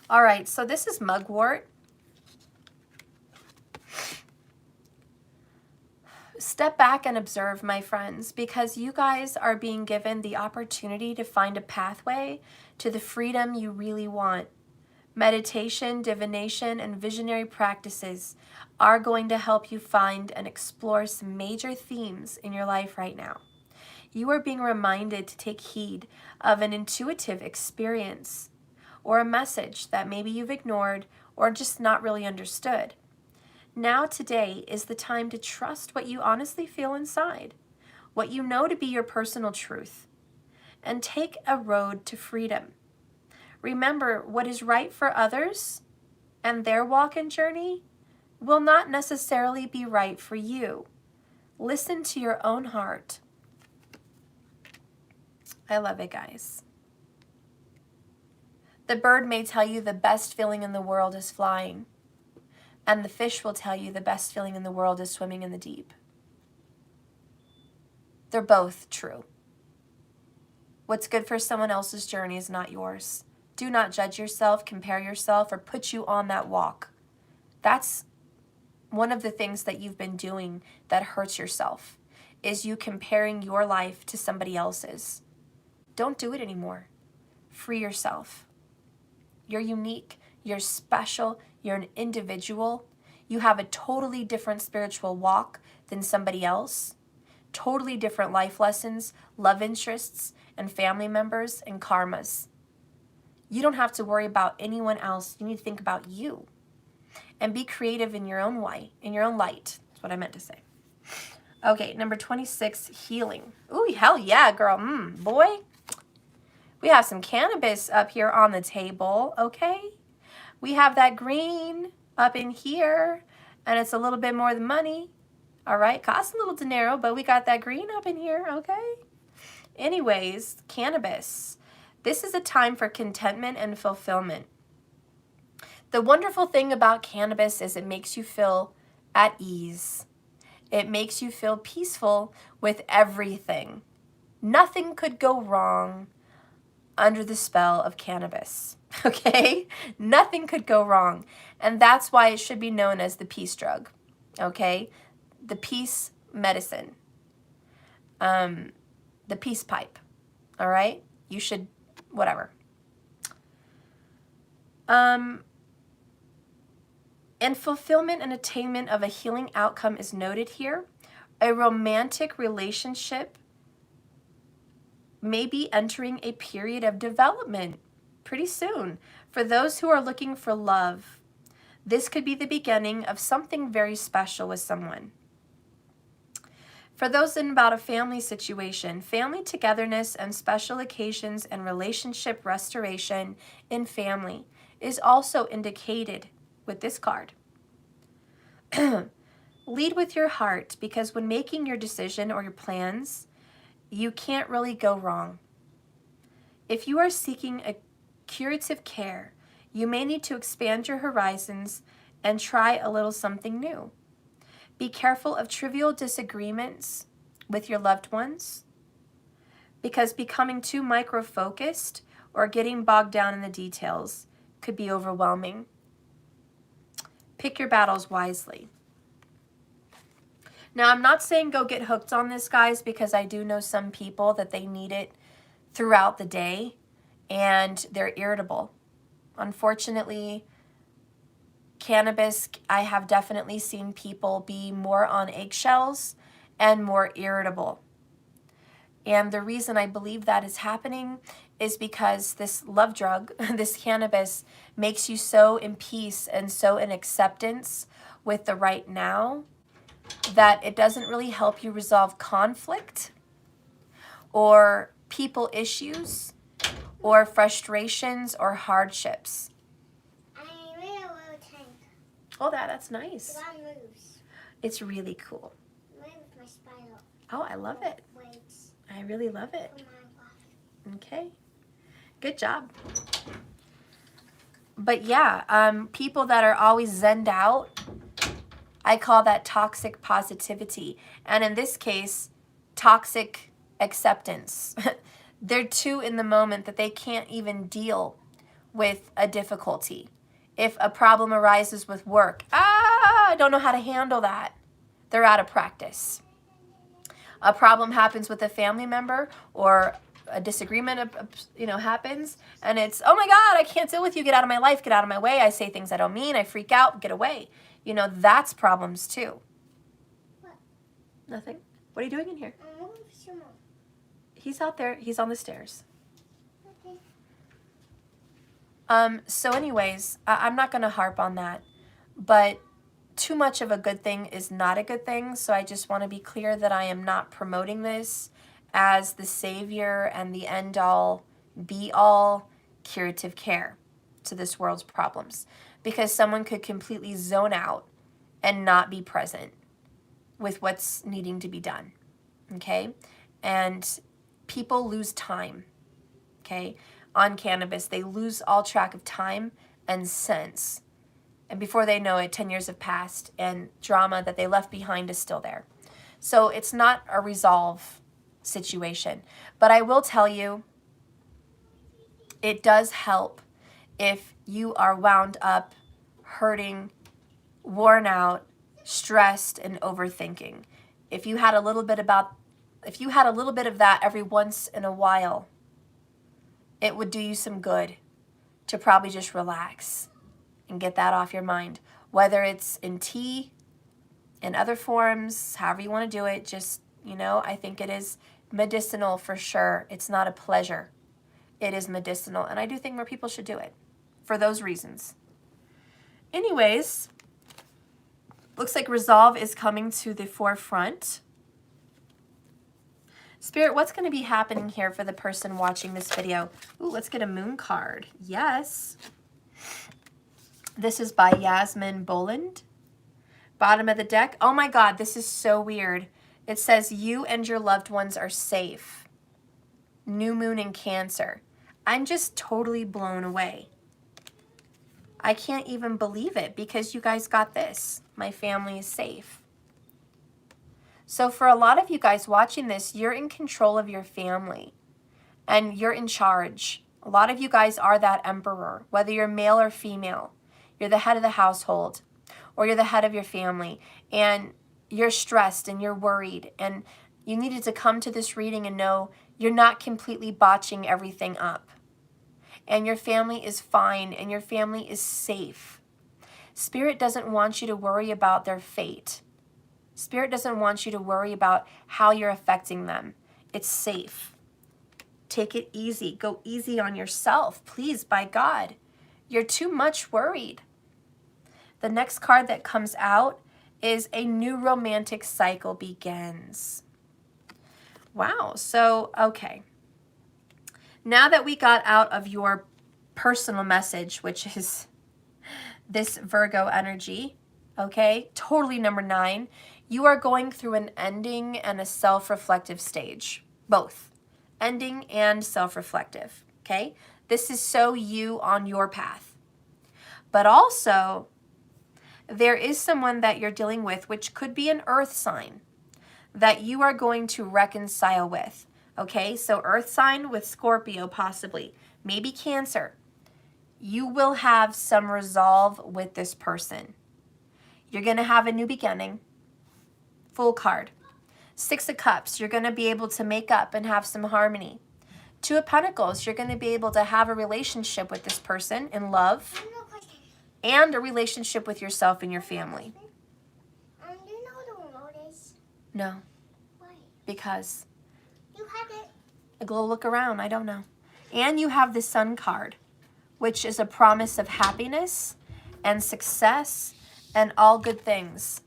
All right, so this is mugwort. Step back and observe, my friends, because you guys are being given the opportunity to find a pathway to the freedom you really want. Meditation, divination, and visionary practices are going to help you find and explore some major themes in your life right now. You are being reminded to take heed of an intuitive experience or a message that maybe you've ignored or just not really understood. Now today is the time to trust what you honestly feel inside, what you know to be your personal truth, and take a road to freedom. Remember, what is right for others and their walk and journey will not necessarily be right for you. Listen to your own heart. I love it, guys. The bird may tell you the best feeling in the world is flying. And the fish will tell you the best feeling in the world is swimming in the deep. They're both true. What's good for someone else's journey is not yours. Do not judge yourself, compare yourself, or put you on that walk. That's one of the things that you've been doing that hurts yourself, is you comparing your life to somebody else's. Don't do it anymore. Free yourself. You're unique. You're special. You're an individual. You have a totally different spiritual walk than somebody else. Totally different life lessons, love interests, and family members and karmas. You don't have to worry about anyone else. You need to think about you. And be creative in your own way, in your own light. That's what I meant to say. Okay, number 26, healing. Ooh, hell yeah, girl. Boy. We have some cannabis up here on the table, okay? We have that green up in here, and it's a little bit more than money. All right, costs a little dinero, but we got that green up in here, okay? Anyways, cannabis. This is a time for contentment and fulfillment. The wonderful thing about cannabis is it makes you feel at ease. It makes you feel peaceful with everything. Nothing could go wrong under the spell of cannabis, okay? Nothing could go wrong. And that's why it should be known as the peace drug, okay? The peace medicine, the peace pipe, all right? You should, whatever. And fulfillment and attainment of a healing outcome is noted here. A romantic relationship may be entering a period of development pretty soon. For those who are looking for love, this could be the beginning of something very special with someone. For those in about a family situation, family togetherness and special occasions and relationship restoration in family is also indicated with this card. Lead with your heart, because when making your decision or your plans, you can't really go wrong. If you are seeking a curative care, you may need to expand your horizons and try a little something new. Be careful of trivial disagreements with your loved ones, because becoming too micro-focused or getting bogged down in the details could be overwhelming. Pick your battles wisely. Now, I'm not saying go get hooked on this, guys, because I do know some people that they need it throughout the day and they're irritable. Unfortunately, cannabis, I have definitely seen people be more on eggshells and more irritable. And the reason I believe that is happening is because this love drug, this cannabis, makes you so in peace and so in acceptance with the right now that it doesn't really help you resolve conflict or people issues or frustrations or hardships. I made a little tank. Oh, that's nice. The one moves. It's really cool. Mine with my spiral. Oh, I love it. Weights. I really love it. From Minecraft. Okay. Good job. But yeah, people that are always zenned out, I call that toxic positivity. And in this case, toxic acceptance. They're too in the moment that they can't even deal with a difficulty. If a problem arises with work, I don't know how to handle that. They're out of practice. A problem happens with a family member or a disagreement, happens, and it's, oh my God, I can't deal with you. Get out of my life. Get out of my way. I say things I don't mean. I freak out. Get away. That's problems too. What? Nothing. What are you doing in here? I'm looking for someone. He's out there. He's on the stairs. Okay. So anyways, I'm not going to harp on that, but too much of a good thing is not a good thing. So I just want to be clear that I am not promoting this as the savior and the end all, be all curative care to this world's problems, because someone could completely zone out and not be present with what's needing to be done. Okay. And people lose time. Okay. On cannabis, they lose all track of time and sense. And before they know it, 10 years have passed and drama that they left behind is still there. So it's not a resolve situation. But I will tell you, it does help if you are wound up, hurting, worn out, stressed, and overthinking. If you had a little bit of that every once in a while, it would do you some good to probably just relax and get that off your mind. Whether it's in tea, in other forms, however you want to do it, just, I think it is medicinal for sure. It's not a pleasure. It is medicinal. And I do think more people should do it for those reasons. Anyways, looks like resolve is coming to the forefront. Spirit, what's going to be happening here for the person watching this video? Ooh, let's get a moon card. Yes. This is by Yasmin Boland. Bottom of the deck. Oh my God, this is so weird. It says you and your loved ones are safe. New moon in Cancer. I'm just totally blown away. I can't even believe it because you guys got this. My family is safe. So for a lot of you guys watching this, you're in control of your family and you're in charge. A lot of you guys are that emperor, whether you're male or female. You're the head of the household or you're the head of your family and you're stressed and you're worried and you needed to come to this reading and know you're not completely botching everything up. And your family is fine and your family is safe. Spirit doesn't want you to worry about their fate. Spirit doesn't want you to worry about how you're affecting them. It's safe. Take it easy. Go easy on yourself, please, by God. You're too much worried. The next card that comes out is a new romantic cycle begins. Wow, so, okay. Now that we got out of your personal message, which is this Virgo energy, okay, totally number 9, you are going through an ending and a self-reflective stage, both ending and self-reflective, okay? This is so you on your path. But also, there is someone that you're dealing with, which could be an earth sign, that you are going to reconcile with, okay? So earth sign with Scorpio possibly, maybe Cancer. You will have some resolve with this person. You're going to have a new beginning. Full card. 6 of Cups, you're going to be able to make up and have some harmony. 2 of Pentacles, you're going to be able to have a relationship with this person in love and a relationship with yourself and your family. Do you know the remote is? No, Why? because You have it. I go look around, I don't know. And you have the Sun card, which is a promise of happiness and success and all good things.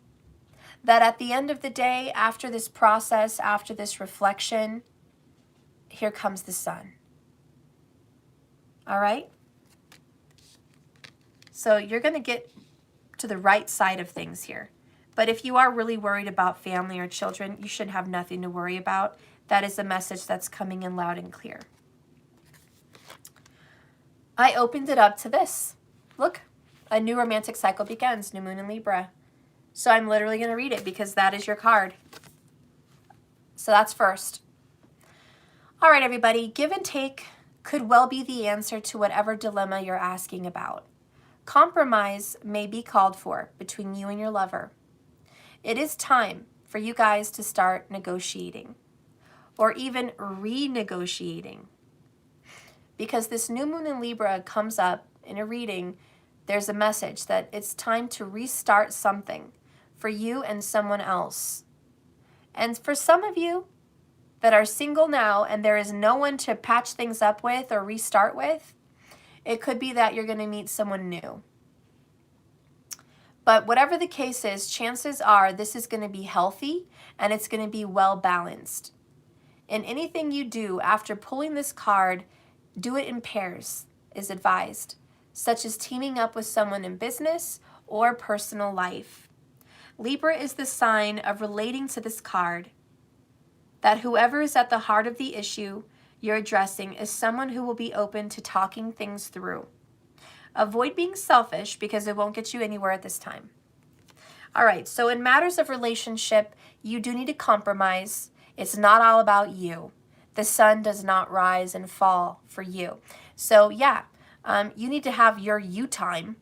That at the end of the day, after this process, after this reflection, here comes the sun. All right? So you're going to get to the right side of things here. But if you are really worried about family or children, you should have nothing to worry about. That is a message that's coming in loud and clear. I opened it up to this. Look, a new romantic cycle begins, new moon in Libra. So I'm literally going to read it because that is your card. So that's first. All right, everybody, give and take could well be the answer to whatever dilemma you're asking about. Compromise may be called for between you and your lover. It is time for you guys to start negotiating or even renegotiating. Because this new moon in Libra comes up in a reading, there's a message that it's time to restart something for you and someone else. And for some of you that are single now and there is no one to patch things up with or restart with, it could be that you're going to meet someone new. But whatever the case is, chances are this is going to be healthy and it's going to be well balanced. And anything you do after pulling this card, do it in pairs is advised, such as teaming up with someone in business or personal life. Libra is the sign of relating to this card, that whoever is at the heart of the issue you're addressing is someone who will be open to talking things through. Avoid being selfish because it won't get you anywhere at this time. All right, so in matters of relationship, you do need to compromise. It's not all about you. The sun does not rise and fall for you. So yeah, you need to have your you time,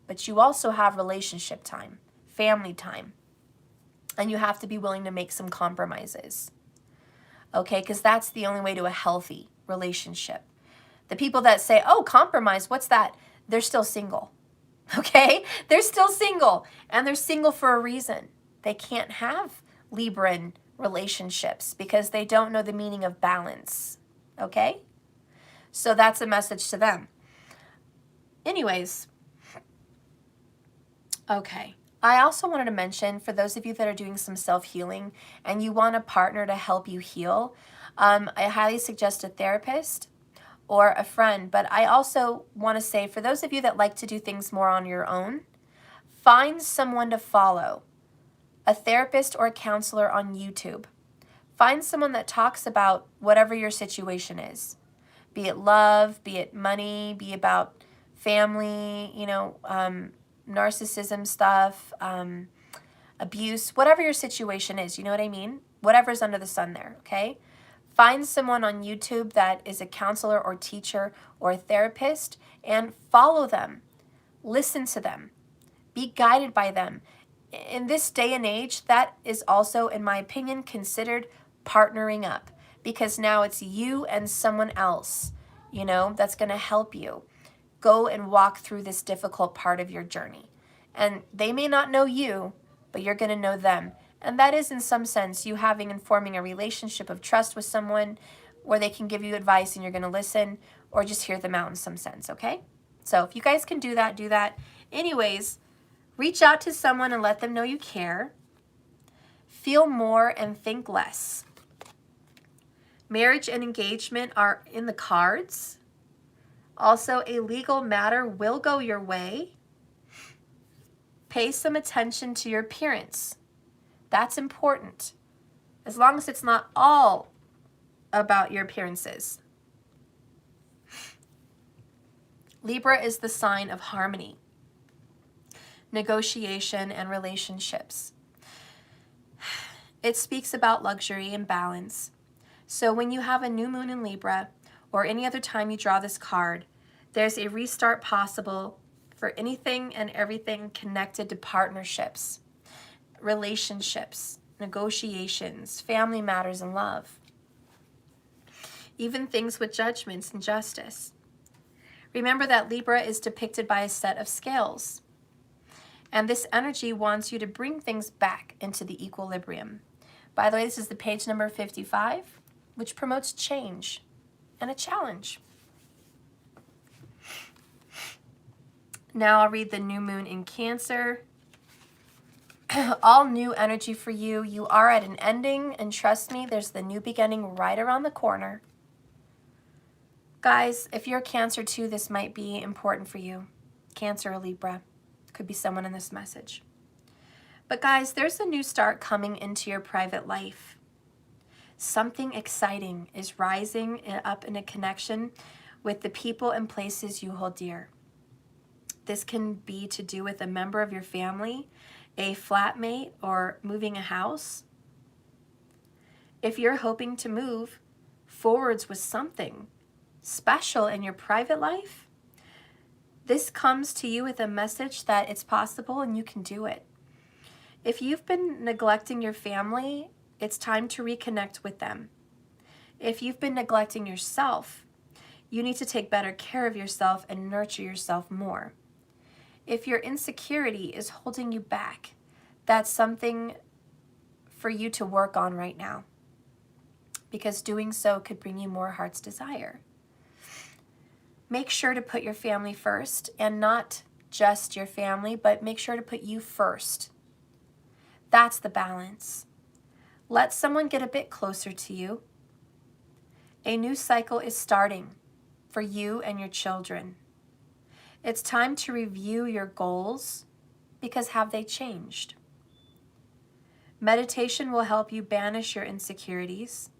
but you also have relationship time, family time, and you have to be willing to make some compromises. Okay, because that's the only way to a healthy relationship. The people that say, oh, compromise, what's that? They're still single, okay? They're still single, and they're single for a reason. They can't have Libran relationships because they don't know the meaning of balance, okay? So that's a message to them. Anyways, okay. I also wanted to mention, for those of you that are doing some self-healing and you want a partner to help you heal, I highly suggest a therapist or a friend. But I also want to say, for those of you that like to do things more on your own, find someone to follow, a therapist or a counselor on YouTube. Find someone that talks about whatever your situation is, be it love, be it money, be about family, narcissism stuff, abuse, whatever your situation is, you know what I mean? Whatever's under the sun there, okay? Find someone on YouTube that is a counselor or teacher or a therapist and follow them. Listen to them. Be guided by them. In this day and age, that is also, in my opinion, considered partnering up, because now it's you and someone else, that's going to help you go and walk through this difficult part of your journey. And they may not know you, but you're going to know them. And that is, in some sense, you having and forming a relationship of trust with someone where they can give you advice and you're going to listen, or just hear them out in some sense, okay? So if you guys can do that, do that. Anyways, reach out to someone and let them know you care. Feel more and think less. Marriage and engagement are in the cards. Also, a legal matter will go your way. Pay some attention to your appearance. That's important, as long as it's not all about your appearances. Libra is the sign of harmony, negotiation, and relationships. It speaks about luxury and balance. So when you have a new moon in Libra, or any other time you draw this card, there's a restart possible for anything and everything connected to partnerships, relationships, negotiations, family matters, and love. Even things with judgments and justice. Remember that Libra is depicted by a set of scales. And this energy wants you to bring things back into the equilibrium. By the way, this is the page number 55, which promotes change and a challenge. Now I'll read the new moon in Cancer. All new energy for you. You are at an ending, and trust me, there's the new beginning right around the corner. Guys, if you're Cancer too, this might be important for you. Cancer or Libra. Could be someone in this message. But guys, there's a new start coming into your private life. Something exciting is rising up in a connection with the people and places you hold dear. This can be to do with a member of your family, a flatmate, or moving a house. If you're hoping to move forwards with something special in your private life, this comes to you with a message that it's possible and you can do it. If you've been neglecting your family, it's time to reconnect with them. If you've been neglecting yourself, you need to take better care of yourself and nurture yourself more. If your insecurity is holding you back, that's something for you to work on right now, because doing so could bring you more heart's desire. Make sure to put your family first, and not just your family, but make sure to put you first. That's the balance. Let someone get a bit closer to you. A new cycle is starting for you and your children. It's time to review your goals, because have they changed? Meditation will help you banish your insecurities,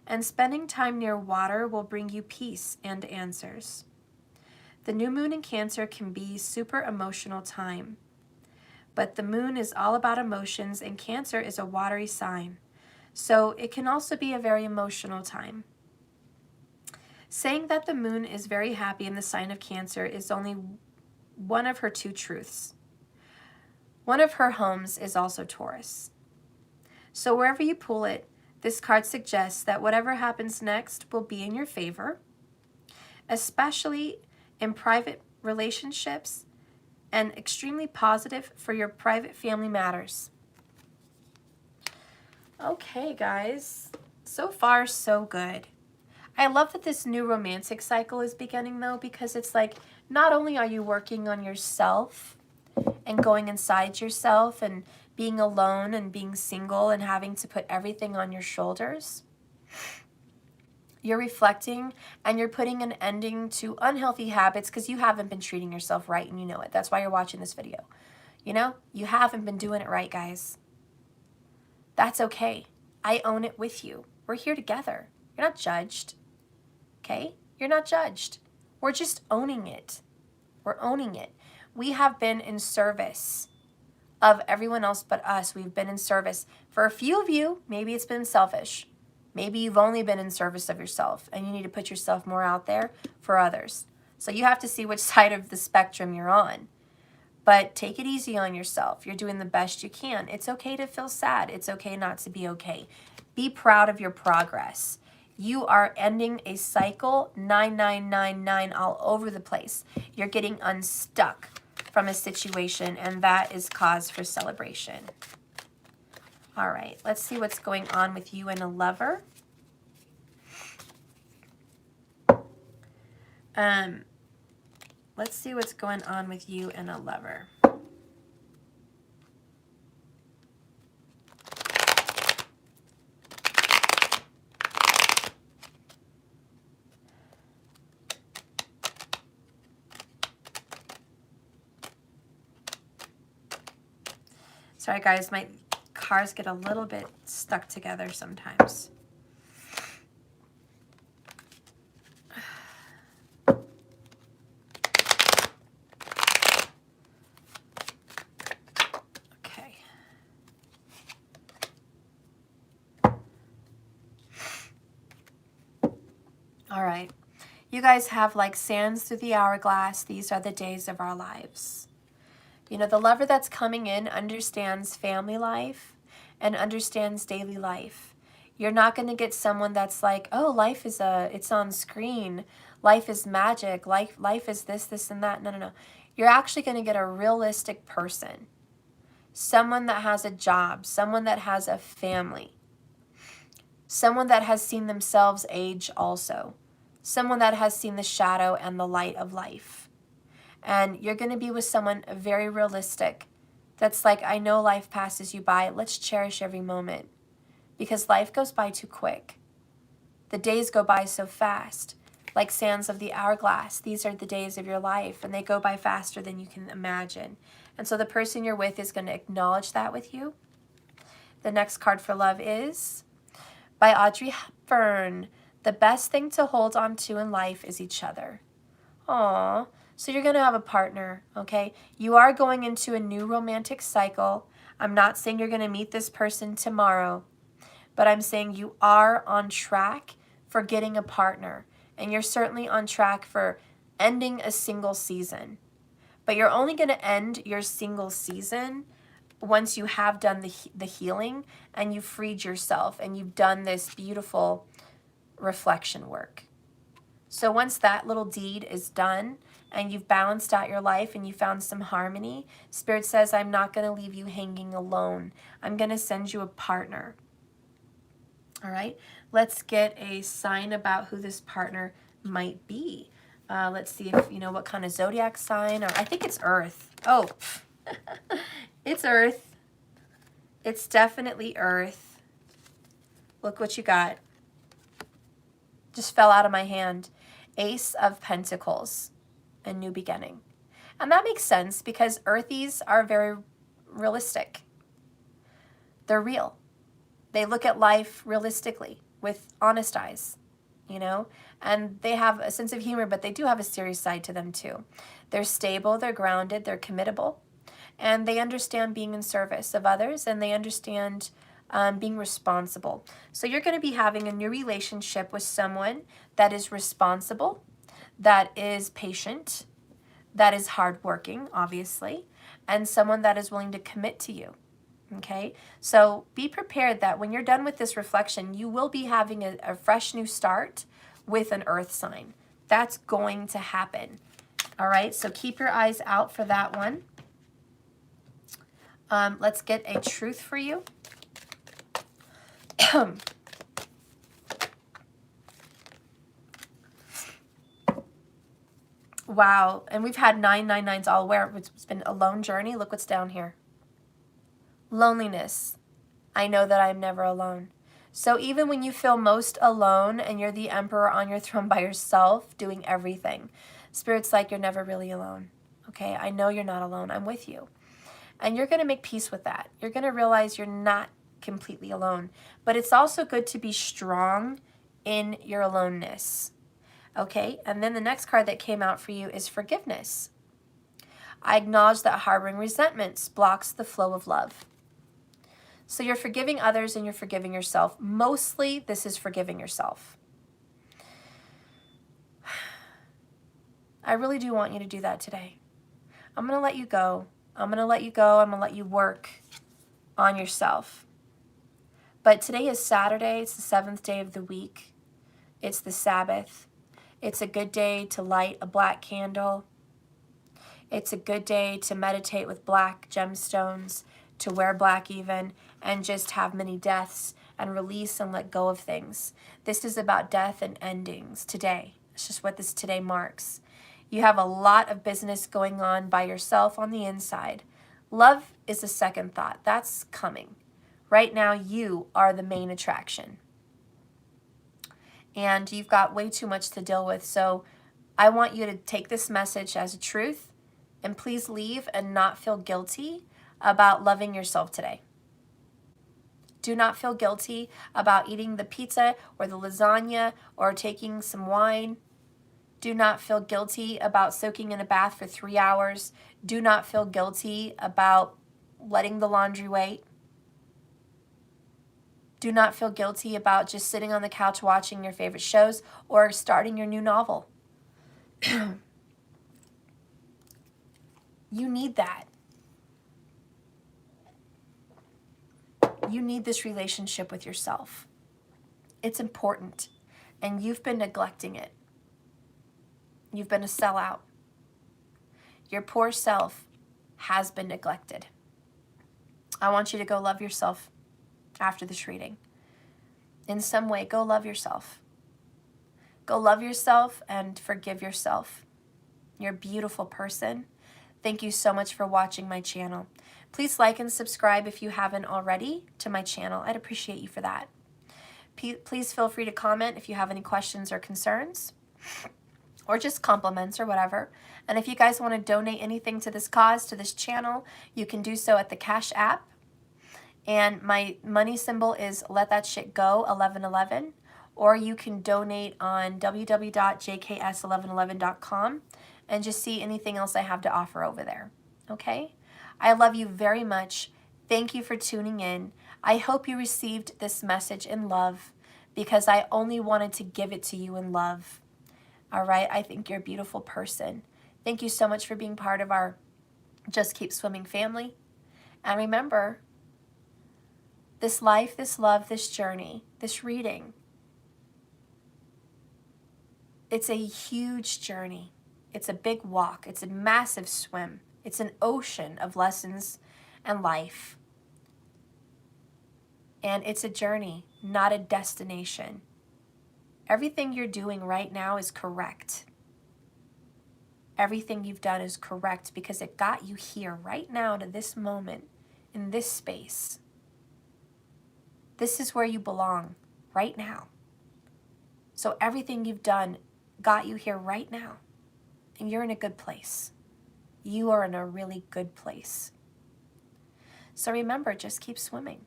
and spending time near water will bring you peace and answers. The new moon in Cancer can be super emotional time, but the moon is all about emotions, and Cancer is a watery sign, so it can also be a very emotional time. Saying that the moon is very happy in the sign of Cancer is only one of her two truths. One of her homes is also Taurus. So wherever you pull it, this card suggests that whatever happens next will be in your favor, especially in private relationships, and extremely positive for your private family matters. Okay, guys, so far so good. I love that this new romantic cycle is beginning, though, because it's like, not only are you working on yourself and going inside yourself and being alone and being single and having to put everything on your shoulders, You're reflecting and you're putting an ending to unhealthy habits because you haven't been treating yourself right and you know it. That's why you're watching this video. You know, you haven't been doing it right, guys. That's okay. I own it with you. We're here together. You're not judged. Okay? You're not judged. We're just owning it. We're owning it. We have been in service of everyone else but us. We've been in service. For a few of you, maybe it's been selfish. Maybe you've only been in service of yourself and you need to put yourself more out there for others. So you have to see which side of the spectrum you're on. But take it easy on yourself. You're doing the best you can. It's okay to feel sad. It's okay not to be okay. Be proud of your progress. You are ending a cycle, 9999 all over the place. You're getting unstuck from a situation, and that is cause for celebration. All right, let's see what's going on with you and a lover. Let's see what's going on with you and a lover. Sorry guys, my cars get a little bit stuck together sometimes. Okay. All right. You guys have like sands through the hourglass. These are the days of our lives. You know, the lover that's coming in understands family life and understands daily life. You're not going to get someone that's like, oh, life is it's on screen. Life is magic. Life is this, and that. No, no, no. You're actually going to get a realistic person. Someone that has a job. Someone that has a family. Someone that has seen themselves age also. Someone that has seen the shadow and the light of life. And you're going to be with someone very realistic. That's like, I know life passes you by. Let's cherish every moment. Because life goes by too quick. The days go by so fast. Like sands of the hourglass. These are the days of your life. And they go by faster than you can imagine. And so the person you're with is going to acknowledge that with you. The next card for love is by Audrey Hepburn. The best thing to hold on to in life is each other. Aww. So you're going to have a partner, okay? You are going into a new romantic cycle. I'm not saying you're going to meet this person tomorrow, but I'm saying you are on track for getting a partner. And you're certainly on track for ending a single season. But you're only going to end your single season once you have done the healing and you've freed yourself and you've done this beautiful reflection work. So once that little deed is done and you've balanced out your life and you found some harmony, Spirit says, I'm not going to leave you hanging alone. I'm going to send you a partner. All right, let's get a sign about who this partner might be. Let's see if you know what kind of zodiac sign, or I think it's Earth. Oh, it's Earth. It's definitely Earth. Look what you got. Just fell out of my hand. Ace of Pentacles, a new beginning. And that makes sense because Earthies are very realistic. They're real. They look at life realistically with honest eyes, you know, and they have a sense of humor, but they do have a serious side to them too. They're stable, they're grounded, they're committable, and they understand being in service of others, and they understand being responsible. So you're going to be having a new relationship with someone that is responsible, that is patient, that is hardworking, obviously, and someone that is willing to commit to you. Okay, so be prepared that when you're done with this reflection, you will be having a fresh new start with an earth sign. That's going to happen. All right, so keep your eyes out for that one. Let's get a truth for you. Wow, and we've had 999s all where it's been a lone journey. Look what's down here. Loneliness. I know that I'm never alone. So even when you feel most alone and you're the emperor on your throne by yourself doing everything, Spirit's like, you're never really alone. Okay, I know you're not alone. I'm with you. And you're going to make peace with that. You're going to realize you're not completely alone. But it's also good to be strong in your aloneness. Okay, and then the next card that came out for you is forgiveness. I acknowledge that harboring resentments blocks the flow of love. So you're forgiving others and you're forgiving yourself. Mostly, this is forgiving yourself. I really do want you to do that today. I'm going to let you go. I'm going to let you go. I'm going to let you work on yourself. But today is Saturday. It's the 7th day of the week. It's the Sabbath. It's a good day to light a black candle. It's a good day to meditate with black gemstones, to wear black even, and just have many deaths and release and let go of things. This is about death and endings today. It's just what this today marks. You have a lot of business going on by yourself on the inside. Love is a second thought. That's coming. Right now, you are the main attraction. And you've got way too much to deal with. So I want you to take this message as a truth and please leave and not feel guilty about loving yourself today. Do not feel guilty about eating the pizza or the lasagna or taking some wine. Do not feel guilty about soaking in a bath for 3 hours. Do not feel guilty about letting the laundry wait. Do not feel guilty about just sitting on the couch watching your favorite shows or starting your new novel. You need that. You need this relationship with yourself. It's important, and you've been neglecting it. You've been a sellout. Your poor self has been neglected. I want you to go love yourself after this reading. In some way, go love yourself. Go love yourself and forgive yourself. You're a beautiful person. Thank you so much for watching my channel. Please like and subscribe if you haven't already to my channel. I'd appreciate you for that. Please feel free to comment if you have any questions or concerns, or just compliments or whatever. And if you guys want to donate anything to this cause, to this channel, you can do so at the Cash App. And my money symbol is Let That Shit Go 1111. Or you can donate on www.jks1111.com and just see anything else I have to offer over there. Okay? I love you very much. Thank you for tuning in. I hope you received this message in love because I only wanted to give it to you in love. All right? I think you're a beautiful person. Thank you so much for being part of our Just Keep Swimming family. And remember, this life, this love, this journey, this reading, it's a huge journey. It's a big walk. It's a massive swim. It's an ocean of lessons and life. And it's a journey, not a destination. Everything you're doing right now is correct. Everything you've done is correct because it got you here right now to this moment, in this space. This is where you belong right now. So everything you've done got you here right now. And you're in a good place. You are in a really good place. So remember, just keep swimming.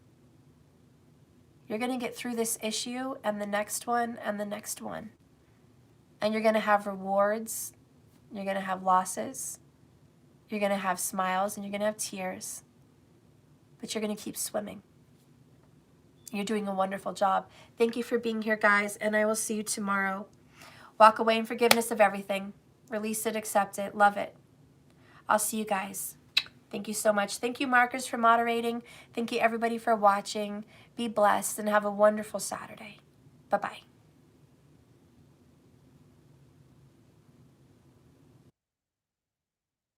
You're going to get through this issue and the next one and the next one. And you're going to have rewards. You're going to have losses. You're going to have smiles and you're going to have tears. But you're going to keep swimming. You're doing a wonderful job. Thank you for being here, guys, and I will see you tomorrow. Walk away in forgiveness of everything. Release it, accept it, love it. I'll see you guys. Thank you so much. Thank you, Marcus, for moderating. Thank you, everybody, for watching. Be blessed and have a wonderful Saturday. Bye-bye.